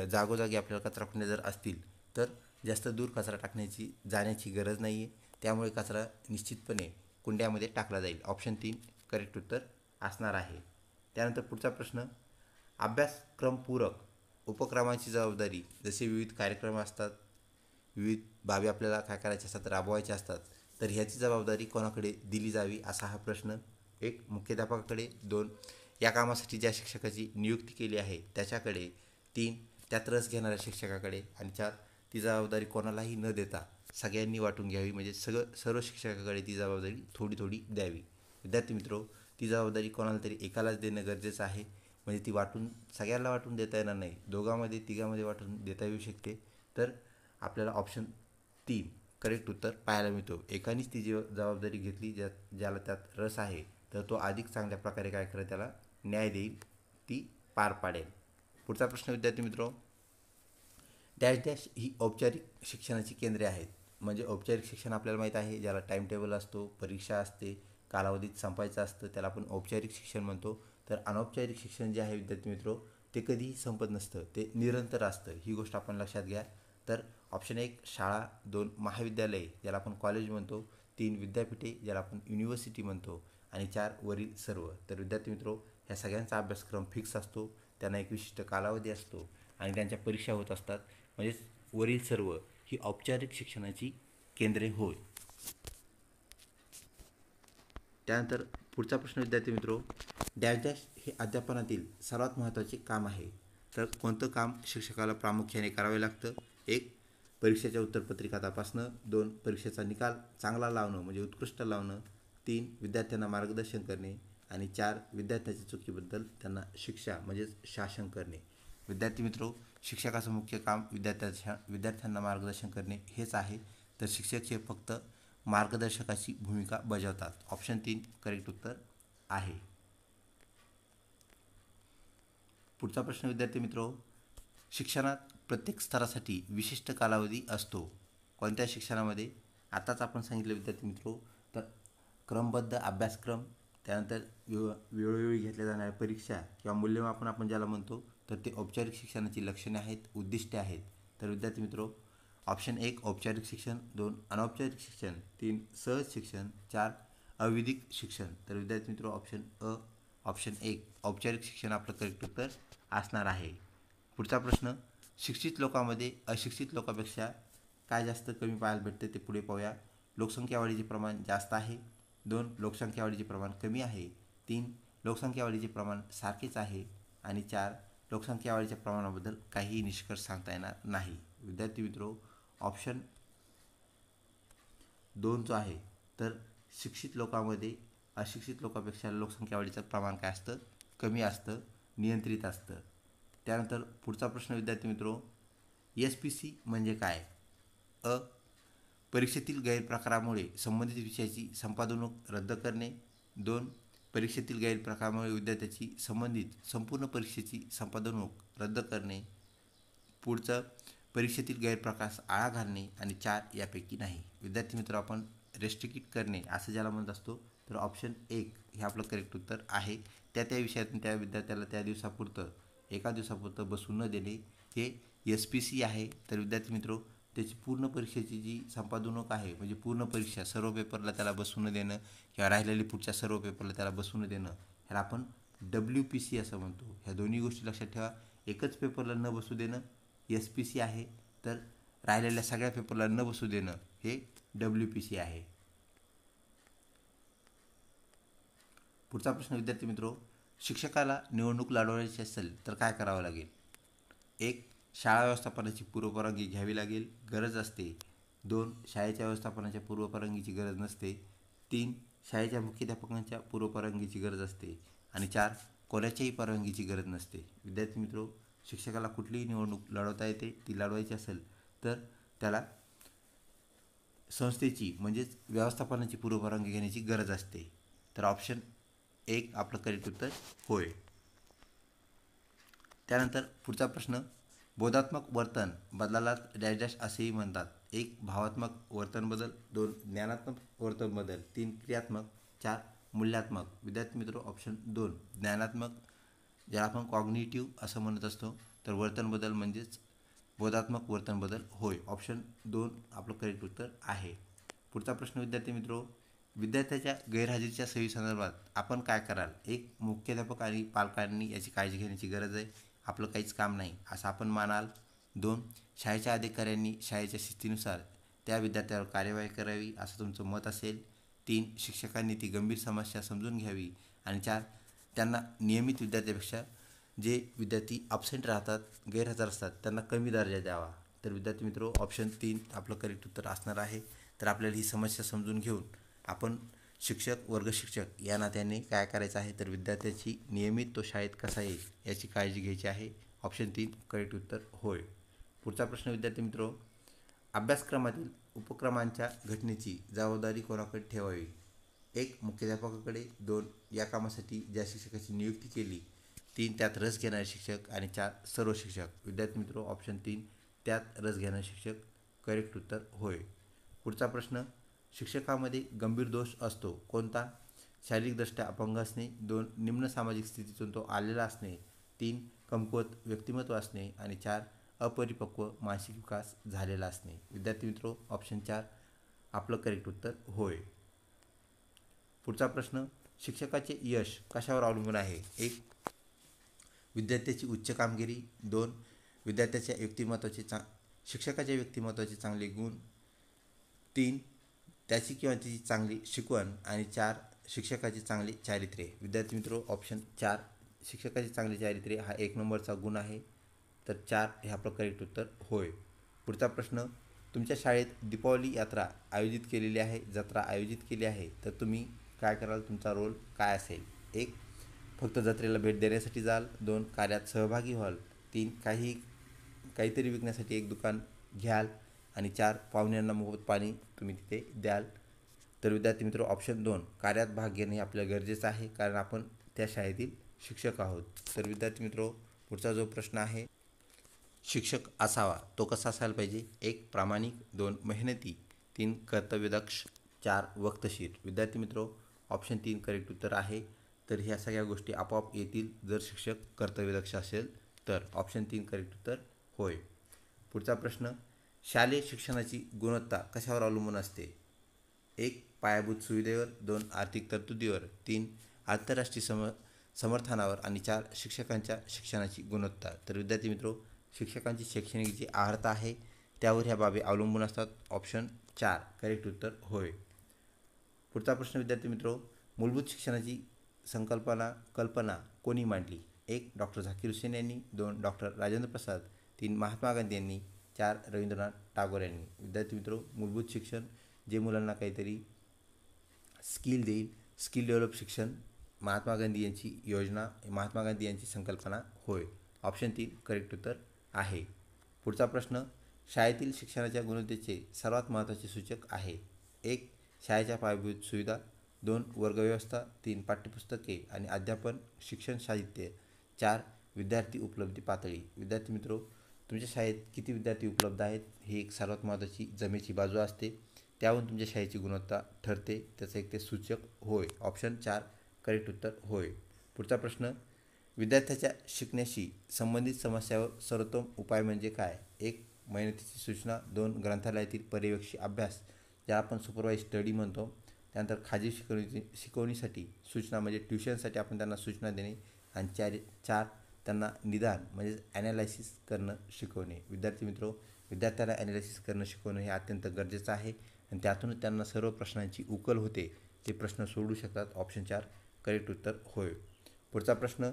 जागोजागी आपल्याला कचराकुंड्या जर असतील तर जास्त दूर कचरा जाण्याची गरज नाही आहे, त्यामुळे कचरा निश्चितपणे कुंड्यामध्ये टाकला जाईल. ऑप्शन 3 करेक्ट उत्तर असणार आहे. त्यानंतर पुढचा प्रश्न, अभ्यासक्रमपूरक उपक्रमांची जबाबदारी, जसे विविध कार्यक्रम असतात, विविध बाबी आपल्याला काय करायच्या असतात, राबवायच्या असतात, तर ह्याची जबाबदारी कोणाकडे दिली जावी असा हा प्रश्न. एक, मुख्याध्यापकाकडे. दोन, या कामासाठी ज्या शिक्षकाची नियुक्ती केली आहे त्याच्याकडे. तीन, त्यात रस घेणाऱ्या शिक्षकाकडे. आणि चार, ती जबाबदारी कोणालाही न देता सगळ्यांनी वाटून घ्यावी, म्हणजे सर्व शिक्षकाकडे ती जबाबदारी थोडी थोडी द्यावी. विद्यार्थी मित्रो, ती जबाबदारी कोणाला तरी एकालाच देणं गरजेचं आहे, म्हणजे ती सगळ्यांना वाटून देता येणार नाही, दोघांमध्ये तिघांमध्ये वाटून देता येऊ शकते. तर आपल्याला ऑप्शन 3 करेक्ट उत्तर पाहायला मिळतो. एकानेच ती जबाबदारी घेतली, ज्याला त्यात रस आहे, तर तो अधिक चांगल्या प्रकारे काय करेल, त्याला न्याय देईल, ती पार पाडेल. पुढचा प्रश्न विद्यार्थी मित्रो, डॅश डॅश ही औपचारिक शिक्षणाची केंद्रे आहेत. म्हणजे औपचारिक शिक्षण आपल्याला माहीत आहे, ज्याला टाईम टेबल असतो, परीक्षा असते, कालावधीत संपायचं असतं, त्याला आपण औपचारिक शिक्षण म्हणतो. तर अनौपचारिक शिक्षण जे आहे विद्यार्थी मित्रो, ते कधीही संपत नसतं, ते निरंतर असतं, ही गोष्ट आपण लक्षात घ्या. तर ऑप्शन 1 शाळा, 2 महाविद्यालये ज्याला आपण कॉलेज म्हणतो, 3 विद्यापीठे ज्याला आपण युनिव्हर्सिटी म्हणतो, आणि 4 वरील सर्व. तर विद्यार्थी मित्रो, ह्या सगळ्यांचा अभ्यासक्रम फिक्स असतो, त्यांना एक विशिष्ट कालावधी असतो आणि त्यांच्या परीक्षा होत असतात. म्हणजेच वरील सर्व ही औपचारिक शिक्षणाची केंद्रे होय. त्यानंतर पुढचा प्रश्न विद्यार्थी मित्रो, डॅश डॅश हे अध्यापनातील सर्वात महत्त्वाचे काम आहे. तर कोणतं काम शिक्षकाला प्रामुख्याने करावे लागतं? 1 परीक्षेच्या उत्तरपत्रिका तपासणं. 2 परीक्षेचा निकाल चांगला लावणं म्हणजे उत्कृष्ट लावणं. 3 विद्यार्थ्यांना मार्गदर्शन करणे. आणि 4 विद्यार्थ्याच्या चुकीबद्दल त्यांना शिक्षा म्हणजेच शासन करणे. विद्यार्थी मित्रो, शिक्षकाचं मुख्य काम विद्यार्थ्यांना मार्गदर्शन करणे हेच आहे. तर शिक्षक हे फक्त मार्गदर्शकाची भूमिका बजावतात. ऑप्शन 3 करेक्ट उत्तर आहे. पुढचा प्रश्न विद्यार्थी मित्रो, शिक्षणात प्रत्येक स्तरासाठी विशिष्ट कालावधी असतो. कोणत्या शिक्षणामध्ये? आताच आपण सांगितलं विद्यार्थी मित्रो, तर क्रमबद्ध अभ्यासक्रम, त्यानंतर वेळोवेळी घेतल्या जाणाऱ्या परीक्षा किंवा मूल्यमापन आपण ज्याला म्हणतो, तर ते औपचारिक शिक्षणाची लक्षणे आहेत, उद्दिष्टे आहेत. तर विद्यार्थी मित्रो, ऑप्शन 1 औपचारिक शिक्षण, 2 अनौपचारिक शिक्षण, 3 सहज शिक्षण, 4 अविधिक शिक्षण. तर विद्यार्थी मित्रो, ऑप्शन 1 औपचारिक शिक्षण आपलं करेक्ट उत्तर असणार आहे. पुढचा प्रश्न, शिक्षित लोकांमध्ये अशिक्षित लोकांपेक्षा काय जास्त कमी पाहायला भेटते ते पुढे पाहूया. लोकसंख्या वाढीचे प्रमाण जास्त आहे. 2 लोकसंख्या वाढीचे प्रमाण कमी आहे. 3 लोकसंख्या वाढीचे प्रमाण सारखेच आहे. आणि 4 लोकसंख्या वाढीच्या प्रमाणाबद्दल काहीही निष्कर्ष सांगता येणार नाही. विद्यार्थी मित्रो, ऑप्शन 2 जो आहे, तर शिक्षित लोकांमध्ये अशिक्षित लोकांपेक्षा लोकसंख्या वाढीचं प्रमाण काय असतं? कमी असतं, नियंत्रित असतं. त्यानंतर पुढचा प्रश्न विद्यार्थी मित्रो, SPC म्हणजे काय? परीक्षेतील गैरप्रकारामुळे संबंधित विषयाची संपादनूक रद्द करणे. 2 परीक्षेतील गैरप्रकारामुळे विद्यार्थ्याची संबंधित संपूर्ण परीक्षेची संपादनूक रद्द करणे. पुढचं परीक्षेतील गैरप्रकारास आळा घालणे. आणि 4 यापैकी नाही. विद्यार्थी मित्र, आपण रेस्ट्रिक्ट करणे असं ज्याला म्हणत असतो, तर ऑप्शन 1 हे आपलं करेक्ट उत्तर आहे. त्या विषयातून त्या विद्यार्थ्याला त्या दिवसापुरतं, एका दिवसापुरतं बसू न देणे हे SPC आहे. तर विद्यार्थी मित्रो, त्याची पूर्ण परीक्षेची जी संपादनूक आहे, म्हणजे पूर्ण परीक्षा सर्व पेपरला त्याला बसू न देणं किंवा राहिलेली पुढच्या सर्व पेपरला त्याला बसू न देणं, ह्याला आपण WPC असं म्हणतो. ह्या दोन्ही गोष्टी लक्षात ठेवा. एकच पेपरला न बसू देणं SPC आहे, तर राहिलेल्या सगळ्या पेपरला न बसू देणं हे WPC आहे. पुढचा प्रश्न विद्यार्थी मित्रो, शिक्षकाला निवडणूक लढवायची असेल तर काय करावं लागेल? 1 शाळा व्यवस्थापनाची पूर्वपरवानगी घ्यावी लागेल, गरज असते. 2 शाळेच्या व्यवस्थापनाच्या पूर्वपरवानगीची गरज नसते. 3 शाळेच्या मुख्याध्यापकांच्या पूर्वपरवानगीची गरज असते. आणि 4 कोणाच्याही परवानगीची गरज नसते. विद्यार्थी मित्रो, शिक्षकाला कुठलीही निवडणूक लढवता येते. ती लढवायची असेल तर त्याला संस्थेची म्हणजेच व्यवस्थापनाची पूर्वपरवानगी घेण्याची गरज असते. तर ऑप्शन 1 आपलं करेक्ट उत्तर होय. त्यानंतर पुढचा प्रश्न, बोधात्मक वर्तन बदलाला डॅश डॅश असेही म्हणतात. 1 भावात्मक वर्तन बदल, 2 ज्ञानात्मक वर्तन बदल, 3 क्रियात्मक, 4 मूल्यात्मक. विद्यार्थी मित्र, ऑप्शन 2 ज्ञानात्मक, ज्याला आपण कॉग्निटिव्ह असं म्हणत असतो, तर वर्तन बदल म्हणजेच बोधात्मक वर्तन बदल होय. ऑप्शन 2 आपलं करेक्ट उत्तर आहे. पुढचा प्रश्न विद्यार्थी मित्रो, विद्यार्थ्याच्या गैरहजेरीच्या सोयीसंदर्भात आपण काय कराल? 1 मुख्याध्यापक आणि पालकांनी याची काळजी घेण्याची गरज आहे. आपलं काहीच काम नाही असं आपण मानाल. 2. शाळेच्या अधिकाऱ्यांनी शाळेच्या शिस्तीनुसार त्या विद्यार्थ्यावर कार्यवाही करावी असं तुमचं मत असेल. 3. शिक्षकांनी ती गंभीर समस्या समजून घ्यावी. आणि 4. त्यांना नियमित विद्यार्थ्यापेक्षा जे विद्यार्थी ॲबसेंट राहतात, गैरहजर असतात, त्यांना कमी दर्जा द्यावा. तर विद्यार्थी मित्रो, ऑप्शन 3 आपलं करेक्ट उत्तर असणार आहे. तर आपल्याला ही समस्या समजून घेऊन आपण शिक्षक, वर्ग शिक्षक या नात्याने काय करायचं आहे, तर विद्यार्थ्याची नियमित तो शाळेत कसा येईल याची काळजी घ्यायची आहे. ऑप्शन 3 करेक्ट उत्तर होय. पुढचा प्रश्न विद्यार्थी मित्रो, अभ्यासक्रमातील उपक्रमांच्या घटनेची जबाबदारी कोणाकडे ठेवावी? 1. मुख्याध्यापकाकडे. 2. या कामासाठी ज्या शिक्षकाची नियुक्ती केली. 3. त्यात रस घेणारे शिक्षक. आणि 4. सर्व शिक्षक. विद्यार्थी मित्रो, ऑप्शन 3 त्यात रस घेणारे शिक्षक करेक्ट उत्तर होय. पुढचा प्रश्न, शिक्षकामध्ये गंभीर दोष असतो कोणता? शारीरिकदृष्ट्या अपंग असणे. 2. निम्न सामाजिक स्थितीतून तो आलेला असणे. 3. कमकुवत व्यक्तिमत्व असणे. आणि 4. अपरिपक्व मानसिक विकास झालेला असणे. विद्यार्थी मित्रो, ऑप्शन 4 आपलं करेक्ट उत्तर होय. पुढचा प्रश्न, शिक्षकाचे यश कशावर अवलंबून आहे? 1. विद्यार्थ्याची उच्च कामगिरी. 2. विद्यार्थ्याच्या शिक्षकाच्या व्यक्तिमत्वाचे चांगले गुण. 3. त्याची किंवा तिची चांगली शिकवण. आणि 4. शिक्षकाची चांगली चारित्र्य. विद्यार्थी मित्रो, ऑप्शन 4 शिक्षकाची चांगली चारित्र्य हा 1 नंबरचा गुण आहे. तर 4 हे आपलं करेक्ट उत्तर होय. पुढचा प्रश्न, तुमच्या शाळेत दीपावली यात्रा आयोजित केलेली आहे, जत्रा आयोजित केली आहे, तर तुम्ही काय कराल? तुमचा रोल काय असेल? 1. फक्त जत्रेला भेट देण्यासाठी जाल. 2. कार्यात सहभागी व्हाल. 3. काहीतरी विकण्यासाठी एक दुकान घ्याल. आणि 4. पाहुण्यांना मोफत पाणी तुम्ही तिथे द्याल. तर विद्यार्थी मित्र, ऑप्शन 2 कार्यात भाग घेणे हे आपल्याला गरजेचं आहे, कारण आपण त्या शाळेतील शिक्षक आहोत. तर विद्यार्थी मित्रो, पुढचा जो प्रश्न आहे, शिक्षक असावा तो कसा असायला पाहिजे? 1. प्रामाणिक. 2. मेहनती. 3. कर्तव्यदक्ष. 4. वक्तशीर. विद्यार्थी मित्रो, ऑप्शन 3 करेक्ट उत्तर आहे. तर ह्या सगळ्या गोष्टी आपोआप येतील जर शिक्षक कर्तव्यदक्ष असेल तर. ऑप्शन 3 करेक्ट उत्तर होय. पुढचा प्रश्न, शालेय शिक्षणाची गुणवत्ता कशावर अवलंबून असते? 1. पायाभूत सुविधेवर. 2. आर्थिक तरतुदीवर. 3. आंतरराष्ट्रीय समर्थनावर. आणि 4. शिक्षकांच्या शिक्षणाची गुणवत्ता. तर विद्यार्थी मित्रो, शिक्षकांची शैक्षणिक जी अर्हता आहे त्यावर ह्या बाबी अवलंबून असतात. ऑप्शन 4 करेक्ट उत्तर होय. पुढचा प्रश्न विद्यार्थी मित्रो, मूलभूत शिक्षणाची कल्पना कोणी मांडली? 1. डॉक्टर झाकीर हुसेन यांनी. 2. डॉक्टर राजेंद्र प्रसाद. 3. महात्मा गांधी यांनी. 4. रवींद्रनाथ टागोर यांनी. विद्यार्थी मित्रो, मूलभूत शिक्षण जे मुलांना काहीतरी स्किल देईल, स्किल डेव्हलप शिक्षण महात्मा गांधी यांची योजना, महात्मा गांधी यांची संकल्पना होय. ऑप्शन 3 करेक्ट उत्तर आहे. पुढचा प्रश्न, शाळेतील शिक्षणाच्या गुणवत्तेचे सर्वात महत्त्वाचे सूचक आहे? 1. शाळेच्या पायाभूत सुविधा. 2. वर्गव्यवस्था. 3. पाठ्यपुस्तके आणि अध्यापन शिक्षण साहित्य. 4. विद्यार्थी उपलब्धी पातळी. विद्यार्थी मित्रो, तुमच्या शाळेत किती विद्यार्थी उपलब्ध आहेत ही एक सर्वात महत्त्वाची जमेची बाजू असते. त्याहून तुमच्या शाळेची गुणवत्ता ठरते. त्याचं एक ते सूचक होय. ऑप्शन 4 करेक्ट उत्तर होय. पुढचा प्रश्न, विद्यार्थ्याच्या शिकण्याशी संबंधित समस्यावर सर्वोत्तम उपाय म्हणजे काय? 1. मेहनतीची सूचना. 2. ग्रंथालयातील पर्यवेक्षी अभ्यास ज्याला आपण सुपरवाइज स्टडी म्हणतो. त्यानंतर खाजगी शिकवणीसाठी सूचना म्हणजे ट्युशनसाठी आपण त्यांना सूचना देणे. आणि 4 त्यांना निदान म्हणजे ॲनालायसिस करणं शिकवणे. विद्यार्थी मित्रो, विद्यार्थ्याला ॲनालायसिस करणं शिकवणं हे अत्यंत गरजेचं आहे आणि त्यातूनच त्यांना सर्व प्रश्नांची उकल होते, ते प्रश्न सोडवू शकतात. ऑप्शन 4 करेक्ट उत्तर होय. पुढचा प्रश्न,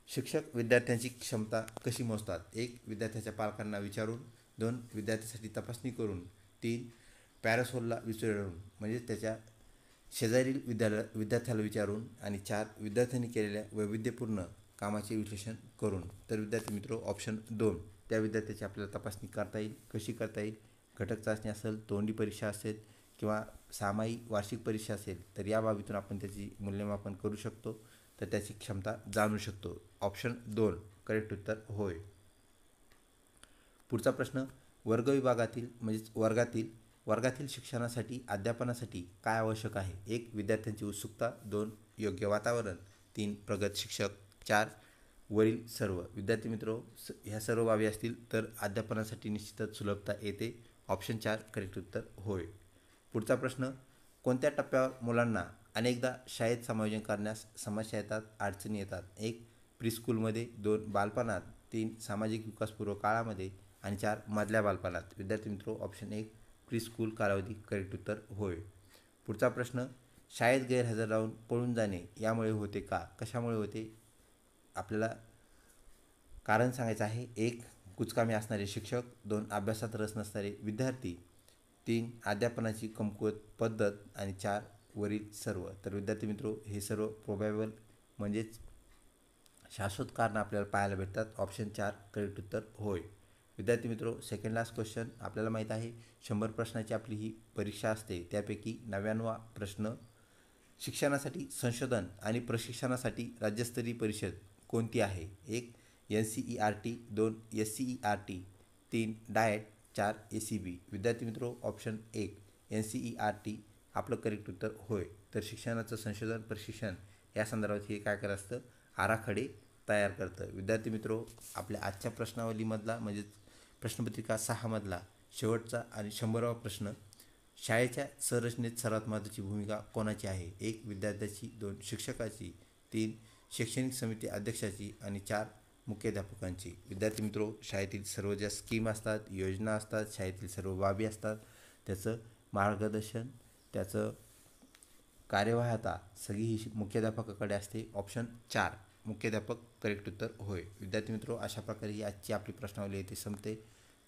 शिक्षक विद्यार्थ्यांची क्षमता कशी मोजतात? 1. विद्यार्थ्याच्या पालकांना विचारून. 2. विद्यार्थ्यासाठी तपासणी करून. 3. पॅरासोलला विचारून म्हणजे त्याच्या शेजारील विद्यार्थ्याला विचारून. आणि 4. विद्यार्थ्यांनी केलेल्या वैविध्यपूर्ण कामाचे विश्लेषण करून. तर विद्यार्थी मित्रो, ऑप्शन 2 त्या विद्यार्थ्याची आपल्याला तपासणी करता येईल. कशी करता येईल? घटक चाचणी असेल, तोंडी परीक्षा असेल किंवा सामायिक वार्षिक परीक्षा असेल, तर या बाबीतून आपण त्याची मूल्यमापन करू शकतो, तर त्याची क्षमता जाणू शकतो. ऑप्शन 2 करेक्ट उत्तर होय. पुढचा प्रश्न, वर्ग विभागातील म्हणजेच वर्गातील शिक्षणासाठी अध्यापनासाठी काय आवश्यक आहे? 1. विद्यार्थ्यांची उत्सुकता. 2. योग्य वातावरण. 3. प्रगत शिक्षक. 4. वरील सर्व. विद्यार्थी मित्रो, ह्या सर्व बाबी असतील तर अध्यापनासाठी निश्चितच सुलभता येते. ऑप्शन 4 करेक्ट उत्तर होय. पुढचा प्रश्न, कोणत्या टप्प्यावर मुलांना अनेकदा शाळेत समायोजन करण्यास समस्या येतात, अडचणी येतात? 1. प्रीस्कूलमध्ये. 2. बालपणात. 3 सामाजिक विकासपूर्व काळामध्ये आणि 4 मधल्या बालपणात. विद्यार्थी मित्रो ऑप्शन 1 प्री स्कूल कालावधी करेक्ट उत्तर होय. पुढचा प्रश्न, शाळेत गैरहजर राहून पळून जाणे यामुळे होते का? कशामुळे होते? आपल्याला कारण सांगायचं आहे. 1 कुचकामी असणारे शिक्षक, 2 अभ्यासात रस नसणारे विद्यार्थी, 3 अध्यापनाची कमकुवत पद्धत आणि 4 वरील सर्व. तर विद्यार्थी मित्रो हे सर्व प्रोबॅबल म्हणजेच शाश्वत कारण आपल्याला पाहायला भेटतात. ऑप्शन 4 करेक्ट उत्तर होय. विद्यार्थी मित्रो सेकंड लास्ट क्वेश्चन. आपल्याला माहीत आहे 100 प्रश्नाची आपली ही परीक्षा असते. त्यापैकी 99वा प्रश्न, शिक्षणासाठी संशोधन आणि प्रशिक्षणासाठी राज्यस्तरीय परिषद कोणती आहे? 1 NCERT, 2 SCERT, 3 डाएट, 4 ACB. विद्यार्थी मित्रो ऑप्शन 1 NCERT आपलं करेक्ट उत्तर होय. तर शिक्षणाचं संशोधन प्रशिक्षण या संदर्भात हे काय करत असतं? आराखडे तयार करतं. विद्यार्थी मित्रो आपल्या आजच्या प्रश्नावलीमधला म्हणजेच प्रश्नपत्रिका 6 मधला शेवटचा आणि 100वा प्रश्न, शाळेच्या संरचनेत सर्वात महत्त्वाची भूमिका कोणाची आहे? 1 विद्यार्थ्याची, 2 शिक्षकाची, 3 शैक्षणिक समिती अध्यक्षाची आणि 4 मुख्याध्यापकांची. विद्यार्थी मित्रो शाळेतील सर्व ज्या स्कीम असतात, योजना असतात, शाळेतील सर्व बाबी असतात, त्याचं मार्गदर्शन, त्याचं कार्यवाहता सगळी ही मुख्याध्यापकाकडे असते. ऑप्शन 4 मुख्याध्यापक करेक्ट उत्तर होय. विद्यार्थी मित्रो अशा प्रकारे ही आजची आपली प्रश्नावली येथे संपते.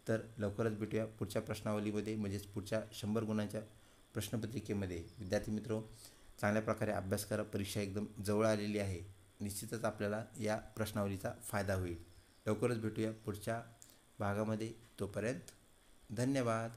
तर लवकरच भेटूया पुढच्या प्रश्नावलीमध्ये, म्हणजेच पुढच्या 100 गुणांच्या प्रश्नपत्रिकेमध्ये. विद्यार्थी मित्रो चांगल्या प्रकारे अभ्यास करा. परीक्षा एकदम जवळ आलेली आहे. निश्चितच आपल्याला या प्रश्नावलीचा फायदा होईल. लवकरच भेटूया पुढच्या भागामध्ये. तोपर्यंत धन्यवाद.